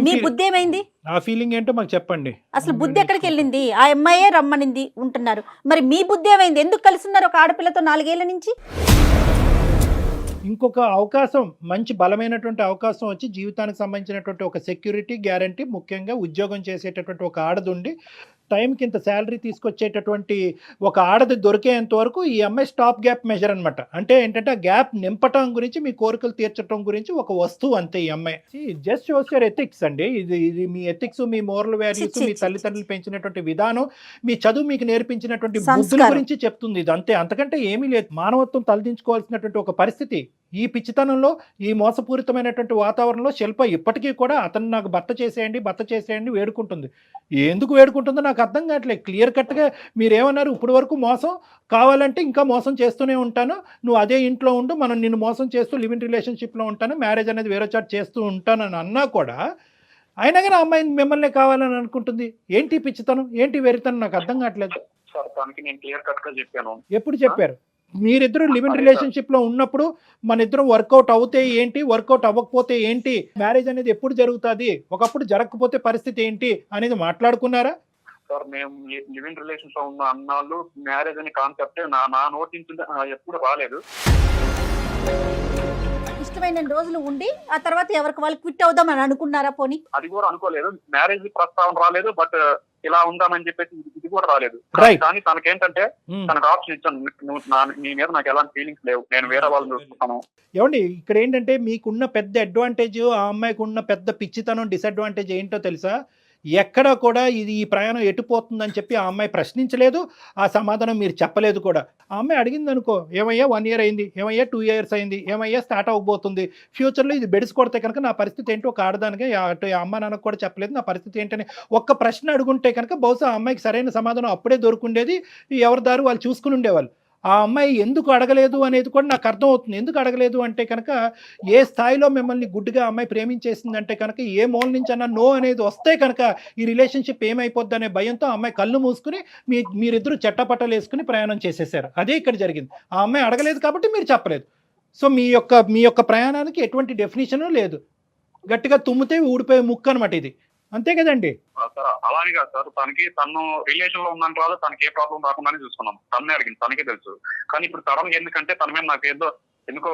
మీ బుద్ధి ఏమైంది? ఆ ఫీలింగ్ ఏంటో మాకు చెప్పండి. అసలు బుద్ధి ఎక్కడికి వెళ్ళింది? ఆ అమ్మాయే రమ్మనింది ఉంటున్నారు, మరి మీ బుద్ధి ఏమైంది? ఎందుకు కలిసి ఉన్నారు ఒక ఆడపిల్లతో 4 ఏళ్ల నుంచి? ఇంకొక అవకాశం, మంచి బలమైనటువంటి అవకాశం వచ్చి జీవితానికి సంబంధించినటువంటి ఒక సెక్యూరిటీ గ్యారంటీ, ముఖ్యంగా ఉద్యోగం చేసేటటువంటి ఒక ఆడదుండి టైంకి ఇంత శాలరీ తీసుకొచ్చేటటువంటి ఒక ఆడది దొరికేంత వరకు ఈ అమ్మాయి స్టాప్ గ్యాప్ మెజర్ అనమాట. అంటే ఏంటంటే ఆ గ్యాప్ నింపటం గురించి, మీ కోరికలు తీర్చడం గురించి ఒక వస్తువు అంతే ఈ అమ్మాయి. జస్ట్ షోస్ యువర్ ఎథిక్స్ అండి. ఇది మీ ఎథిక్స్, మీ మోరల్ వాల్యూస్, మీ తల్లిదండ్రులు పెంచినటువంటి విధానం, మీ చదువు మీకు నేర్పించినటువంటి బుద్ధుల గురించి చెప్తుంది ఇది అంతే. అంతకంటే ఏమీ లేదు. మానవత్వం తలదించుకోవాల్సినటువంటి ఒక పరిస్థితి. ఈ పిచ్చితనంలో, ఈ మోసపూరితమైనటువంటి వాతావరణంలో శిల్ప ఇప్పటికీ కూడా అతను నాకు భర్త చేసేయండి వేడుకుంటుంది. ఎందుకు వేడుకుంటుందో నాకు అర్థం కావట్లేదు. క్లియర్ కట్గా మీరేమన్నారు, ఇప్పటి వరకు మోసం, కావాలంటే ఇంకా మోసం చేస్తూనే ఉంటాను, నువ్వు అదే ఇంట్లో ఉండు, మనం నిన్ను మోసం చేస్తూ లివ్ ఇన్ రిలేషన్షిప్లో ఉంటాను, మ్యారేజ్ అనేది వేరే చాట్ చేస్తూ ఉంటాను అని అన్నా కూడా అయినా కానీ అమ్మాయి మిమ్మల్ని కావాలని అనుకుంటుంది. ఏంటి పిచ్చితనం, ఏంటి వెరితనం, నాకు అర్థం కావట్లేదు. సార్ దానికి నేను క్లియర్ కట్ గా చెప్పాను. ఎప్పుడు చెప్పారు? మీరిద్దరు లివ్ ఇన్ రిలేషన్షిప్ లో ఉన్నప్పుడు మన ఇద్దరం వర్కౌట్ అవుతే ఏంటి, వర్కౌట్ అవ్వకపోతే ఏంటి, మ్యారేజ్ అనేది ఎప్పుడు జరుగుతుంది, ఒకప్పుడు జరగకపోతే పరిస్థితి ఏంటి అనేది మాట్లాడుకున్నారా? సార్ మేము లివ్ ఇన్ రిలేషన్స్ లో ఉన్న అన్నాళ్ళు మ్యారేజ్ అనే కాన్సెప్ట్ నా నోటి నుంచి ఎప్పుడు రాలేదు. ఇష్టమైన రోజులు ఉండి ఆ తర్వాత ఎవరికి వాళ్ళు క్విట్ అవుదాం అని అనుకున్నారా? పోనీ అది కూడా అనుకోలేదు. మ్యారేజ్ ప్రస్తావన రాలేదు, బట్ ఇలా ఉందామని చెప్పేసి ఇది కూడా రాలేదు. కానీ తనకేంటంటే తనకు ఆప్షన్ ఇచ్చాను, నీ మీద నాకు ఎలాంటి ఫీలింగ్స్ లేవు, నేను వేరే వాళ్ళని చూస్తున్నాను. ఏమండి, ఇక్కడ ఏంటంటే మీకున్న పెద్ద అడ్వాంటేజ్, ఆ అమ్మాయికి ఉన్న పెద్ద పిచ్చితనం, డిసడ్వాంటేజ్ ఏంటో తెలుసా? ఎక్కడా కూడా ఈ ప్రయాణం ఎటుపోతుందని చెప్పి ఆ అమ్మాయి ప్రశ్నించలేదు, ఆ సమాధానం మీరు చెప్పలేదు కూడా. ఆ అమ్మాయి అడిగింది అనుకో, ఏమయ్యా 1 year అయింది, ఏమయ్యా 2 years అయింది, ఏమయ్యా స్టార్ట్ అవ్వబోతుంది, ఫ్యూచర్లో ఇది బెడిసి కొడితే కనుక నా పరిస్థితి ఏంటో ఒక ఆడదానిగా అటు అమ్మ నాన్నకు కూడా చెప్పలేదు నా పరిస్థితి ఏంటని ఒక్క ప్రశ్న అడుగుంటే కనుక బహుశా ఆ అమ్మాయికి సరైన సమాధానం అప్పుడే దొరుకుండేది, ఎవరి దారి వాళ్ళు చూసుకుని ఉండేవాళ్ళు. ఆ అమ్మాయి ఎందుకు అడగలేదు అనేది కూడా నాకు అర్థమవుతుంది. ఎందుకు అడగలేదు అంటే కనుక ఏ స్థాయిలో మిమ్మల్ని గుడ్డిగా అమ్మాయి ప్రేమించేసిందంటే కనుక ఏ మూల నుంచి అన్నా నో అనేది వస్తే కనుక ఈ రిలేషన్షిప్ ఏమైపోద్ది అనే భయంతో అమ్మాయి కళ్ళు మూసుకుని మీరిద్దరూ చెట్టపట్టలు వేసుకుని ప్రయాణం చేసేసారు. అదే ఇక్కడ జరిగింది. ఆ అమ్మాయి అడగలేదు కాబట్టి మీరు చెప్పలేదు. సో మీ యొక్క ప్రయాణానికి ఎటువంటి డెఫినేషను లేదు. గట్టిగా తుమ్మితే ఊడిపోయే ముక్క అనమాట ఇది. అంతే కదండి? సార్ అలానే కాదు సార్, తను రిలేషన్ లో ఉందని రాదు, తనకి ఏ ప్రాబ్లం రాకుండానే చూసుకున్నాం. తన్నే అడిగింది, తనకే తెలుసు. కానీ ఇప్పుడు సడన్ గా ఎందుకంటే తన మీద నాకు ఎందుకో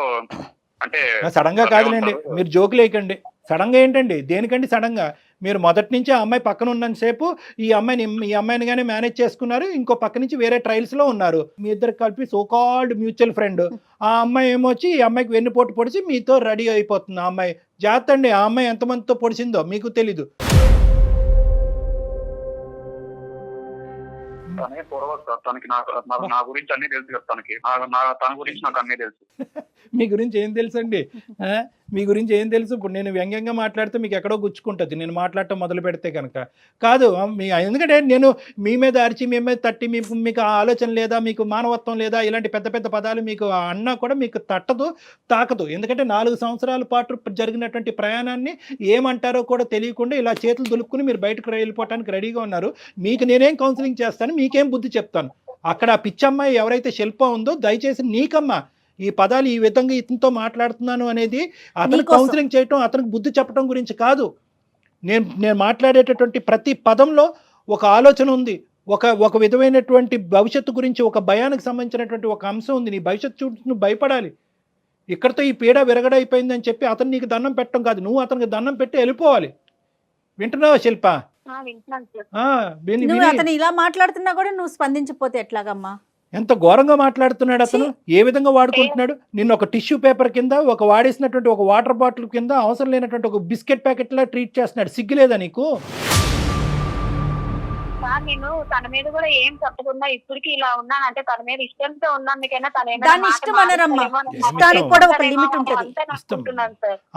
అంటే సడన్ గా కాదులేండి, మీరు జోకులు వేయకండి. సడన్ గా ఏంటండి, దేనికండి సడన్ గా? మీరు మొదటి నుంచి ఆ అమ్మాయి పక్కన ఉన్నంతసేపు ఈ అమ్మాయిని కానీ మేనేజ్ చేసుకున్నారు, ఇంకో పక్క నుంచి వేరే ట్రయల్స్లో ఉన్నారు. మీ ఇద్దరు కలిపి సోకాల్డ్ మ్యూచువల్ ఫ్రెండ్. ఆ అమ్మాయి ఏమొచ్చి ఈ అమ్మాయికి వెన్నుపోటు పొడిచి మీతో రెడీ అయిపోతుంది. ఆ అమ్మాయి జాగ్రత్త అండి, ఆ అమ్మాయి ఎంతమందితో పొడిచిందో మీకు తెలీదు. తనే పొడవచ్చు సార్, తనకి నా గురించి అన్ని తెలుసు కదా, తన గురించి నాకు అన్నీ తెలుసు. మీ గురించి ఏం తెలుసు అండి? మీ గురించి ఏం తెలుసు? ఇప్పుడు నేను వ్యంగ్యంగా మాట్లాడితే మీకు ఎక్కడో గుచ్చుకుంటుంది నేను మాట్లాడటం మొదలు పెడితే కనుక. కాదు, ఎందుకంటే నేను మీ మీద అరిచి, మీ మీద తట్టి, మీకు ఆలోచన లేదా, మీకు మానవత్వం లేదా, ఇలాంటి పెద్ద పెద్ద పదాలు మీకు అన్నా కూడా మీకు తట్టదు, తాకదు. ఎందుకంటే 4 సంవత్సరాల పాటు జరిగినటువంటి ప్రయాణాన్ని ఏమంటారో కూడా తెలియకుండా ఇలా చేతులు దులుపుకుని మీరు బయటకు వెళ్ళిపోవడానికి రెడీగా ఉన్నారు. మీకు నేనేం కౌన్సిలింగ్ చేస్తాను, మీకేం బుద్ధి చెప్తాను. అక్కడ ఆ పిచ్చమ్మాయి ఎవరైతే శిల్ప ఉందో, దయచేసి నీకమ్మా ఈ పదాలు ఈ విధంగా ఇతనితో మాట్లాడుతున్నాను అనేది అతను కౌన్సిలింగ్ చేయటం, అతనికి బుద్ధి చెప్పడం గురించి కాదు. నేను మాట్లాడేటటువంటి ప్రతి పదంలో ఒక ఆలోచన ఉంది, ఒక విధమైనటువంటి భవిష్యత్తు గురించి, ఒక భయానికి సంబంధించినటువంటి ఒక అంశం ఉంది. నీ భవిష్యత్తు చూసి నువ్వు భయపడాలి. ఇక్కడితో ఈ పీడ విరగడైపోయిందని చెప్పి అతను నీకు దండం పెట్టడం కాదు, నువ్వు అతనికి దండం పెట్టి వెళ్ళిపోవాలి. వింటున్నావా శిల్ప? అతను ఇలా మాట్లాడుతున్నా కూడా నువ్వు స్పందించకపోతే ఎట్లాగమ్మా? ఎంత ఘోరంగా మాట్లాడుతున్నాడు అతను, ఏ విధంగా వాడుకుంటున్నాడు నిన్ను. ఒక టిష్యూ పేపర్ కింద, ఒక వాడేసినటువంటి ఒక వాటర్ బాటిల్ కింద, అవసరం లేనటువంటి ఒక బిస్కెట్ ప్యాకెట్ లా ట్రీట్ చేస్తున్నాడు. సిగ్గులేదా నీకు? నేను తన మీద కూడా ఏం చెప్పకుండా ఇప్పటికి ఇలా ఉన్నానంటే తన మీద ఇష్టంతో ఉన్నందుకైనా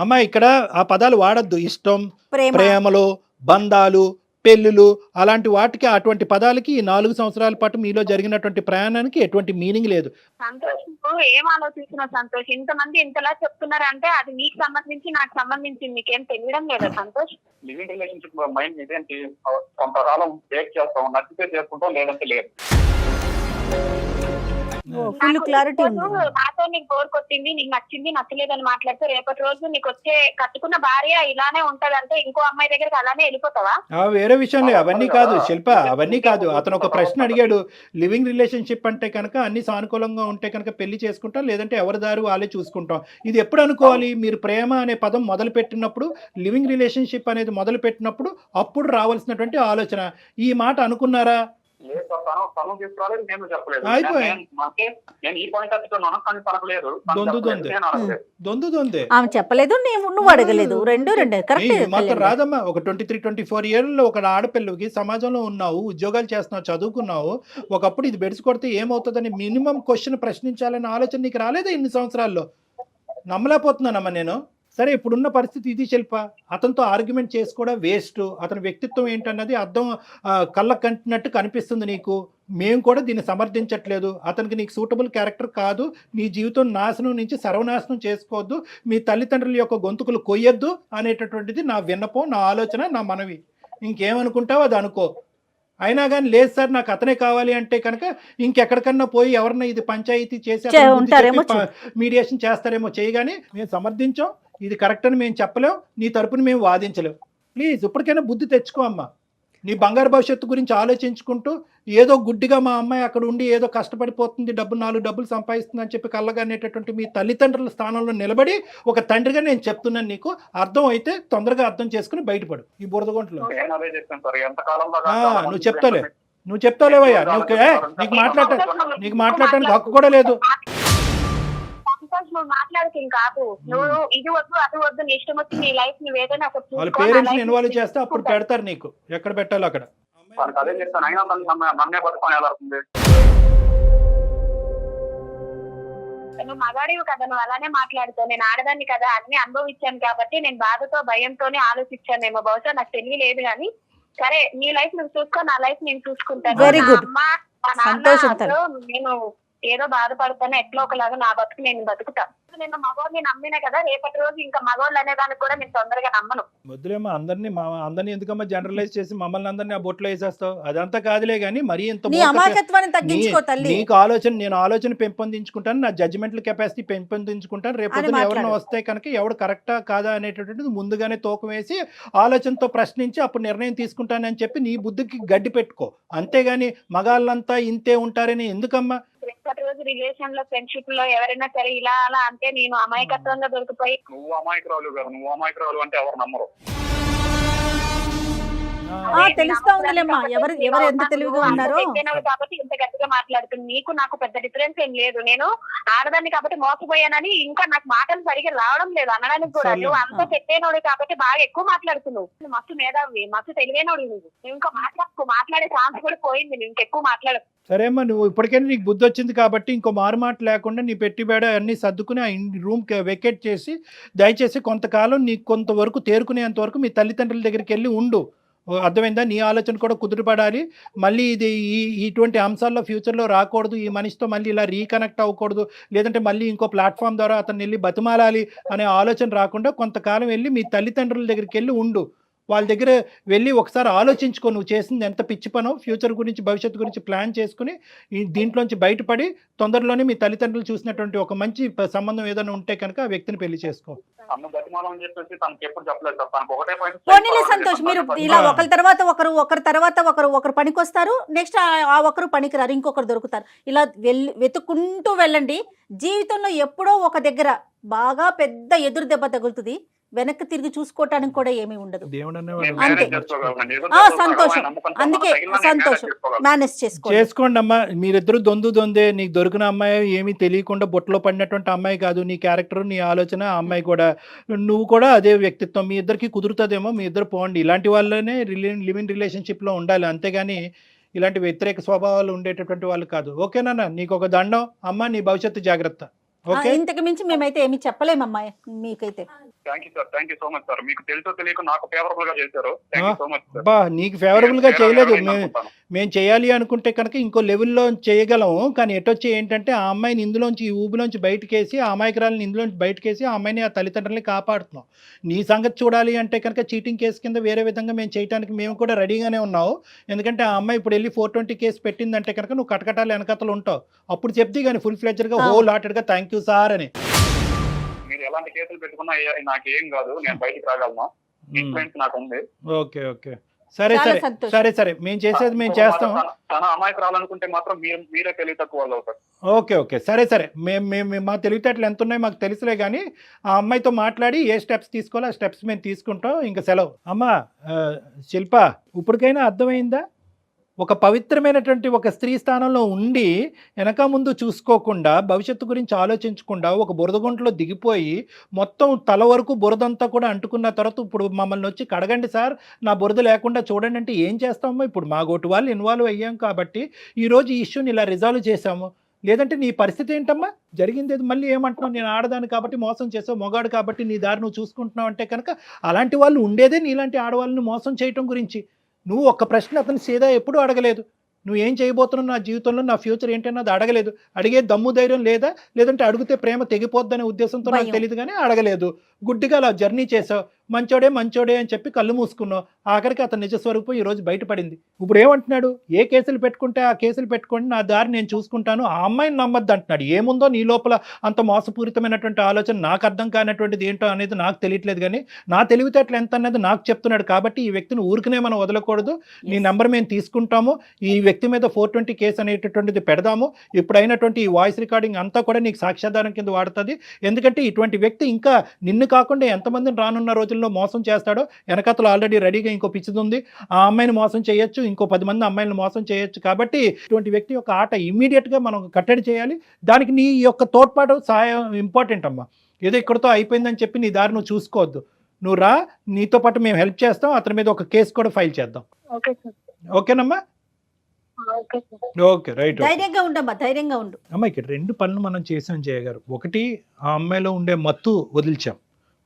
అమ్మా ఇక్కడ ఆ పదాలు వాడద్దు. ఇష్టం, ప్రేమలు, బంధాలు, పెళ్ళిళ్ళు, అలాంటి వాటికి, అటువంటి పదాలకి ఈ 4 సంవత్సరాల పాటు మీలో జరిగినటువంటి ప్రయాణానికి ఎటువంటి మీనింగ్ లేదు. సంతోష్, ఏం ఆలోచిస్తున్నావు సంతోష్? ఇంతమంది ఇంతలా చెప్తున్నారంటే అది నీకు సంబంధించి, నాకు సంబంధించి మీకేం తెలియడం లేదా సంతోష్? లివింగ్ రిలేషన్షిప్ మైండ్ ఇదేంటి, కొంతకాలం బ్రేక్ చేస్తాం, నచ్చితే చేసుకుంటాం, లేదంటే లేదు. ఫుల్ క్లారిటీ ఉంది. నాతో నీకు బోర్ కొట్టింది, నీకు నచ్చింది నచ్చలేదని మాట్లాడితే రేపటి రోజు నీకు వచ్చే కట్టుకున్న భార్య ఇలానే ఉంటదంటే ఇంకో అమ్మాయి దగ్గరికి అలానే వెళ్ళిపోతావా? వేరే విషయంలో అవన్నీ కాదు శిల్ప, అవన్నీ కాదు. అతను ఒక ప్రశ్న అడిగాడు, లివింగ్ రిలేషన్షిప్ అంటే కనుక అన్ని సానుకూలంగా ఉంటే కనుక పెళ్లి చేసుకుంటాం, లేదంటే ఎవరి దారి వాళ్ళే చూసుకుంటాం. ఇది ఎప్పుడు అనుకోవాలి? మీరు ప్రేమ అనే పదం మొదలు పెట్టినప్పుడు, లివింగ్ రిలేషన్షిప్ అనేది మొదలు పెట్టినప్పుడు అప్పుడు రావాల్సినటువంటి ఆలోచన. ఈ మాట అనుకున్నారా? లేదు సార్, తను తీసుకురాలేదు, నేను చెప్పలేదు. అయిపోయి. నేను ఈ పాయింట్ అడుగుతున్నాను, కానీ తనకు లేదు. దొందుదొందే ఆమె చెప్పలేదు, నువ్వు అడగలేదు. రెండు కరెక్ట్ మాత్రం రాదమ్మా. ఒక 23-24 ఇయర్లో ఒక ఆడపిల్లకి సమాజంలో ఉన్నావు, ఉద్యోగాలు చేస్తున్నావు, చదువుకున్నావు. ఒకప్పుడు ఇది బెడిసి కొడితే ఏమవుతుందని మినిమం క్వశ్చన్ ప్రశ్నించాలనే ఆలోచన నీకు రాలేదా ఇన్ని సంవత్సరాల్లో? నమ్మలేకపోతున్నానమ్మా నేను. సరే, ఇప్పుడున్న పరిస్థితి ఇది శిల్ప. అతనితో ఆర్గ్యుమెంట్ చేసుకోవడం వేస్ట్. అతని వ్యక్తిత్వం ఏంటన్నది అర్థం కళ్ళ కంటినట్టు కనిపిస్తుంది నీకు. మేము కూడా దీన్ని సమర్థించట్లేదు. అతనికి నీకు సూటబుల్ క్యారెక్టర్ కాదు. నీ జీవితం నాశనం నుంచి సర్వనాశనం చేసుకోవద్దు, మీ తల్లిదండ్రుల యొక్క గొంతుకులు కొయ్యొద్దు అనేటటువంటిది నా విన్నపం, నా ఆలోచన, నా మనవి. ఇంకేమనుకుంటావో అది అనుకో. అయినా కానీ లేదు సార్ నాకు అతనే కావాలి అంటే కనుక ఇంకెక్కడికన్నా పోయి ఎవరన్నా ఇది పంచాయతీ చేసి మీడియేషన్ చేస్తారేమో చేయగానే మేము సమర్థించాం, ఇది కరెక్ట్ అని మేము చెప్పలేం, నీ తరపున మేము వాదించలేం. ప్లీజ్ ఇప్పటికైనా బుద్ధి తెచ్చుకో అమ్మా. నీ బంగారు భవిష్యత్తు గురించి ఆలోచించుకుంటూ ఏదో గుడ్డిగా మా అమ్మాయి అక్కడ ఉండి ఏదో కష్టపడిపోతుంది, 4 డబ్బులు సంపాదిస్తుంది అని చెప్పి కళ్ళగానేటటువంటి మీ తల్లిదండ్రుల స్థానంలో నిలబడి ఒక తండ్రిగా నేను చెప్తున్నాను, నీకు అర్థం అయితే తొందరగా అర్థం చేసుకుని బయటపడు ఈ బురదగుంటలో. నువ్వు చెప్తాలేవయ్యా, నీకు మాట్లాడటానికి హక్కు కూడా లేదు. నువ్వు మాట్లాడుతూ కాదు, నువ్వు ఇది వద్దు అది వద్దు, నీ ఇష్టం వచ్చి నీ లైఫ్ నువ్వు ఏదైనా వాళ్ళ పేరెంట్స్ ఇన్వాల్వ్ చేస్తే అప్పుడు పెడతారు నీకు ఎక్కడ పెట్టాలో అక్కడ. అదే చెప్తాను, అయినా నన్నే పట్టుకొని వెళ్ళాల్సింది. నువ్వు మగాడివి కదా, నువ్వు అలానే మాట్లాడుతావు. నేను ఆడదాన్ని కదా, అన్ని అనుభవించాను కాబట్టి నేను బాధతో భయంతోనే ఆలోచించానేమో. బహుశా నాకు తెలియలేదు కానీ సరే, నీ లైఫ్ నువ్వు చూసుకో, నా లైఫ్ నేను చూసుకుంటాను. Very good. నేను ఏదో బాధపడతాను, ఎట్లా ఒకలాగా నా బతుకు నేను బతుకుతా. నేను మగవాళ్ళని నమ్మినా కదా, రేపటి రోజు ఇంకా మగవాళ్ళు అనేదానికి కూడా నేను తొందరగా నమ్మను. వద్దులేమో అందరినీ ఎందుకమ్మా జనరలైజ్ చేసి మమ్మల్ని అందరినీ ఆ బొట్లో వేసేస్తావు? అదంతా కాదులే కానీ మరీ ఇంత నీకు ఆలోచన, నేను ఆలోచన పెంపొందించుకుంటాను, నా జడ్జిమెంటల్ కెపాసిటీ పెంపొందించుకుంటాను. రేపు ఎవరైనా వస్తే కనుక ఎవడు కరెక్టా కాదా అనేటటువంటిది ముందుగానే తూకం వేసి ఆలోచనతో ప్రశ్నించి అప్పుడు నిర్ణయం తీసుకుంటానని చెప్పి నీ బుద్ధికి గడ్డి పెట్టుకో. అంతేగాని మగాళ్ళంతా ఇంతే ఉంటారని ఎందుకమ్మా? రేపటి రోజు రిలేషన్ లో, ఫ్రెండ్షిప్ లో ఎవరైనా సరే ఇలా అలా అంటే నేను అమాయకత్వంగా దొరికిపోయి నువ్వు అమాయకురాలు అంటే ఎవరు నమ్మరు. తెలుస్తా ఉందిలేమ్మా ఎవరు ఎంత తెలివిగా ఉన్నారో. కాబట్టి ఇంత గట్టిగా మాట్లాడుతుంది. నీకు నాకు పెద్ద డిఫరెన్స్ ఏం లేదు. నేను ఆడదాన్ని కాబట్టి మోసపోయానని ఇంకా నాకు మాటలు సరిగ్గా రావడం లేదు అనడానికి కూడా. నువ్వు అంత పెట్టేనోడు కాబట్టి బాగా ఎక్కువ మాట్లాడుతున్నావు. మస్తు మేధావి, మస్తు తెలివైనోడు. నువ్వు ఇంకా మాట్లాడే ఛాన్స్ కూడా పోయింది. నువ్వు ఇంకెక్కువ మాట్లాడకు. సరేమ్మా, నువ్వు ఇప్పటికైనా నీకు బుద్ధి వచ్చింది కాబట్టి ఇంకో మారుమాట లేకుండా నీ పెట్టిబేడ అన్ని సర్దుకుని ఆ రూమ్ వెకేట్ చేసి దయచేసి కొంతకాలం నీకు కొంతవరకు తేరుకునేంత వరకు మీ తల్లిదండ్రుల దగ్గరికి వెళ్ళి ఉండు. అర్థమైందా? నీ ఆలోచన కూడా కుదురుపడాలి. మళ్ళీ ఇది ఇటువంటి అంశాల్లో ఫ్యూచర్లో రాకూడదు. ఈ మనిషితో మళ్ళీ ఇలా రీకనెక్ట్ అవ్వకూడదు, లేదంటే మళ్ళీ ఇంకో ప్లాట్ఫామ్ ద్వారా అతను వెళ్ళి బతిమాలాలి అనే ఆలోచన రాకుండా కొంతకాలం వెళ్ళి మీ తల్లిదండ్రుల దగ్గరికి వెళ్ళి ఉండు. వాళ్ళ దగ్గర వెళ్ళి ఒకసారి ఆలోచించుకో, నువ్వు చేసింది ఎంత పిచ్చి పనో, ఫ్యూచర్ గురించి భవిష్యత్తు గురించి ప్లాన్ చేసుకుని దీంట్లోంచి బయటపడి తొందరలోనే మీ తల్లిదండ్రులు చూసినటువంటి ఒక మంచి సంబంధం ఏదైనా ఉంటే కనుక ఆ వ్యక్తిని పెళ్లి చేసుకో. పోనీలే సంతోష్, మీరు ఇలా ఒకరి తర్వాత ఒకరు పనికొస్తారు, నెక్స్ట్ ఆ ఒకరు పనికిరారు, ఇంకొకరు దొరుకుతారు. ఇలా వెతుక్కుంటూ వెళ్ళండి. జీవితంలో ఎప్పుడో ఒక దగ్గర బాగా పెద్ద ఎదురు దెబ్బ తగులుతుంది, వెనక్కి తిరిగి చూసుకోవటానికి కూడా ఏమీ ఉండదు. అంతే. సంతోషం, అందుకే సంతోషం మేనేజ్ చేసుకోండి అమ్మా. మీరిద్దరు దొందే. నీకు దొరికిన అమ్మాయి ఏమీ తెలియకుండా బొట్టలో పడినటువంటి అమ్మాయి కాదు. నీ క్యారెక్టర్, నీ ఆలోచన, ఆ అమ్మాయి కూడా, నువ్వు కూడా అదే వ్యక్తిత్వం. మీ ఇద్దరికి కుదురుతుందేమో, మీ ఇద్దరు పోండి. ఇలాంటి వాళ్ళనే లివింగ్ రిలేషన్షిప్లో ఉండాలి, అంతేగాని ఇలాంటి వ్యతిరేక స్వభావాలు ఉండేటటువంటి వాళ్ళు కాదు. ఓకేనా? నీకు ఒక దండం అమ్మా, నీ భవిష్యత్తు జాగ్రత్త. ఇంతకు మించి మేమైతే ఏమి చెప్పలేమమ్మా మీకైతే. Thank you sir, thank you so much sir. మీకు తెలుసో తెలియక నాకు ఫేవరబుల్ గా చేశారు. Thank you so much sir. బా నీకు ఫేవరబుల్ గా చేయలేదు, అనుకుంటాను. మేము చేయాలి అనుకుంటే కనుక ఇంకో లెవెల్లో చేయగలం. కానీ ఎటొచ్చి ఏంటంటే ఆ అమ్మాయిని ఇందులోంచి ఈ ఊబిలోంచి బయటకేసి, ఆ అమాయకురాలని ఇందులోంచి బయటకేసి ఆ అమ్మాయిని ఆ తల్లిదండ్రులని కాపాడుతున్నాం. నీ సంగతి చూడాలి అంటే కనుక చీటింగ్ కేసు కింద వేరే విధంగా మేము చేయడానికి మేము కూడా రెడీగానే ఉన్నావు. ఎందుకంటే ఆ అమ్మాయి ఇప్పుడు వెళ్ళి 420 కేసు పెట్టిందంటే కనుక నువ్వు కటకటాలు వెనకతలు ఉంటావు. అప్పుడు చెప్తే కానీ ఫుల్ ఫ్లెడ్జ్డ్గా హోల్ హార్టెడ్గా థ్యాంక్ యూ సార్ అని. మీరు ఎలాంటి కేసులు పెట్టుకున్నా నాకేం కాదు, నేను బయటికి రాగలను. ఇన్ఫ్లుయెన్స్ నాకు ఉంది. ఓకే ఓకే సరే చాలా సరే సంతోషం. సరే సరే మేము చేసేది మేము చేస్తాం. తన అమ్మాయికి రావాలనుకుంటే మాత్రం మీరే తెలివి తక్కువ వాళ్ళు అవుతారు. ఓకే ఓకే సరే సరే మేము మా తెలివితేటలు ఎంత ఉన్నాయో మాకు తెలుసులే. కానీ ఆ అమ్మాయితో మాట్లాడి ఏ స్టెప్స్ తీసుకోవాలో ఆ స్టెప్స్ మేము తీసుకుంటాం. ఇంకా సెలవు. అమ్మా శిల్ప, ఇప్పటికైనా అర్థమైందా? ఒక పవిత్రమైనటువంటి ఒక స్త్రీ స్థానంలో ఉండి వెనక ముందు చూసుకోకుండా, భవిష్యత్తు గురించి ఆలోచించకుండా ఒక బురదగుంటలో దిగిపోయి మొత్తం తల వరకు బురదంతా కూడా అంటుకున్న తర్వాత ఇప్పుడు మమ్మల్ని వచ్చి కడగండి సార్, నా బురద లేకుండా చూడండి అంటే ఏం చేస్తామో? ఇప్పుడు మా గోటు వాళ్ళు ఇన్వాల్వ్ అయ్యాం కాబట్టి ఈరోజు ఈ ఇష్యూని ఇలా రిజాల్వ్ చేశాము. లేదంటే నీ పరిస్థితి ఏంటమ్మా? జరిగింది ఏది మళ్ళీ ఏమంటున్నావు? నేను ఆడదాన్ని కాబట్టి మోసం చేసావు, మొగాడు కాబట్టి నీ దారి నువ్వు చూసుకుంటున్నావు అంటే కనుక అలాంటి వాళ్ళు ఉండేదే నీలాంటి ఆడవాళ్ళని మోసం చేయటం గురించి. నువ్వు ఒక్క ప్రశ్న అతను సీదా ఎప్పుడూ అడగలేదు. నువ్వు ఏం చేయబోతున్నావు, నా జీవితంలో నా ఫ్యూచర్ ఏంటన్నది అడగలేదు. అడిగే దమ్ము ధైర్యం లేదా? లేదంటే అడిగితే ప్రేమ తెగిపోద్దనే ఉద్దేశంతో నాకు భయం. తెలియదు కానీ అడగలేదు. గుడ్డిగా అలా జర్నీ చేసావు. మంచోడే అని చెప్పి కళ్ళు మూసుకున్నావు. ఆఖరికి అతని నిజస్వరూపం ఈరోజు బయటపడింది. ఇప్పుడు ఏమంటున్నాడు? ఏ కేసులు పెట్టుకుంటే ఆ కేసులు పెట్టుకోండి, నా దారి నేను చూసుకుంటాను, ఆ అమ్మాయిని నమ్మద్దు అంటున్నాడు. ఏముందో నీ లోపల అంత మోసపూరితమైనటువంటి ఆలోచన, నాకు అర్థం కానటువంటిది ఏంటో అనేది నాకు తెలియట్లేదు. కానీ నా తెలివితేటలు ఎంత అనేది నాకు చెప్తున్నాడు. కాబట్టి ఈ వ్యక్తిని ఊరికనే మనం వదలకూడదు. నీ నెంబర్ మేము తీసుకుంటాము. ఈ వ్యక్తి మీద 420 కేసు అనేటటువంటిది పెడదాము. ఇప్పుడు అయినటువంటి ఈ వాయిస్ రికార్డింగ్ అంతా కూడా నీకు సాక్ష్యాధారం కింద వాడుతుంది. ఎందుకంటే ఇటువంటి వ్యక్తి ఇంకా నిన్ను కాకుండా ఎంతమందిని రానున్న రోజుల్లో మోసం చేస్తాడో వెనకతలు ఆల్రెడీ రెడీగా ఇంకో పిచ్చిది ఉంది. ఆ అమ్మాయిని మోసం చేయొచ్చు, ఇంకో 10 మంది అమ్మాయిలను మోసం చేయొచ్చు. కాబట్టి ఇటువంటి వ్యక్తి యొక్క ఆట ఇమ్మీడియట్గా మనం కట్టడి చేయాలి. దానికి నీ యొక్క తోడ్పాటు సహాయం ఇంపార్టెంట్ అమ్మా. ఏదో ఇక్కడితో అయిపోయిందని చెప్పి నీ దారి నువ్వు చూసుకోవద్దు. నువ్వు రా, నీతో పాటు మేము హెల్ప్ చేస్తాం. అతని మీద ఒక కేసు కూడా ఫైల్ చేద్దాం. Okay sir. ఓకేనమ్మా? Okay sir. Okay right. ధైర్యంగా ఉండమ్మా, ధైర్యంగా ఉండు. అమ్మ ఇక్కడ 2 పనులు మనం చేసాం జయగారు. ఒకటి, ఆ అమ్మాయిలో ఉండే మత్తు వదిల్చాం,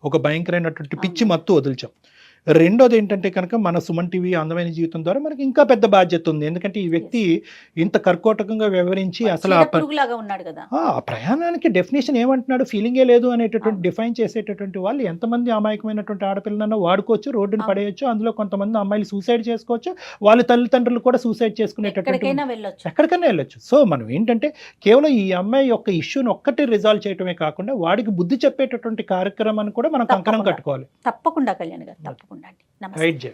ఒక భయంకరమైనటువంటి పిచ్చి మత్తు వదిల్చాం. రెండోది ఏంటంటే కనుక మన సుమన్ టీవీ అందమైన జీవితం ద్వారా మనకి ఇంకా పెద్ద బాధ్యత ఉంది. ఎందుకంటే ఈ వ్యక్తి ఇంత కర్కోటకంగా వ్యవహరించి అసలు పురుగులాగా ఉన్నాడు కదా. ఆ ప్రయాణానికి డెఫినేషన్ ఏమంటున్నాడు? ఫీలింగే లేదు అనేటటువంటి డిఫైన్ చేసేటటువంటి వాళ్ళు ఎంతమంది అమాయకమైనటువంటి ఆడపిల్లనన్నా వాడుకోవచ్చు, రోడ్డును పడేయచ్చు. అందులో కొంతమంది అమ్మాయిలు సూసైడ్ చేసుకోవచ్చు, వాళ్ళ తల్లిదండ్రులు కూడా సూసైడ్ చేసుకునేటటువంటి ఎక్కడికైనా వెళ్ళొచ్చు. సో మనం ఏంటంటే కేవలం ఈ అమ్మాయి యొక్క ఇష్యూని ఒక్కటి రిజాల్వ్ చేయటమే కాకుండా వాడికి బుద్ధి చెప్పేటటువంటి కార్యక్రమాన్ని కూడా మనం కంకణం కట్టుకోవాలి. తప్పకుండా కళ్యాణ్ గారు, తప్పకుండా అండి. నమస్తే. రైట్ జయ.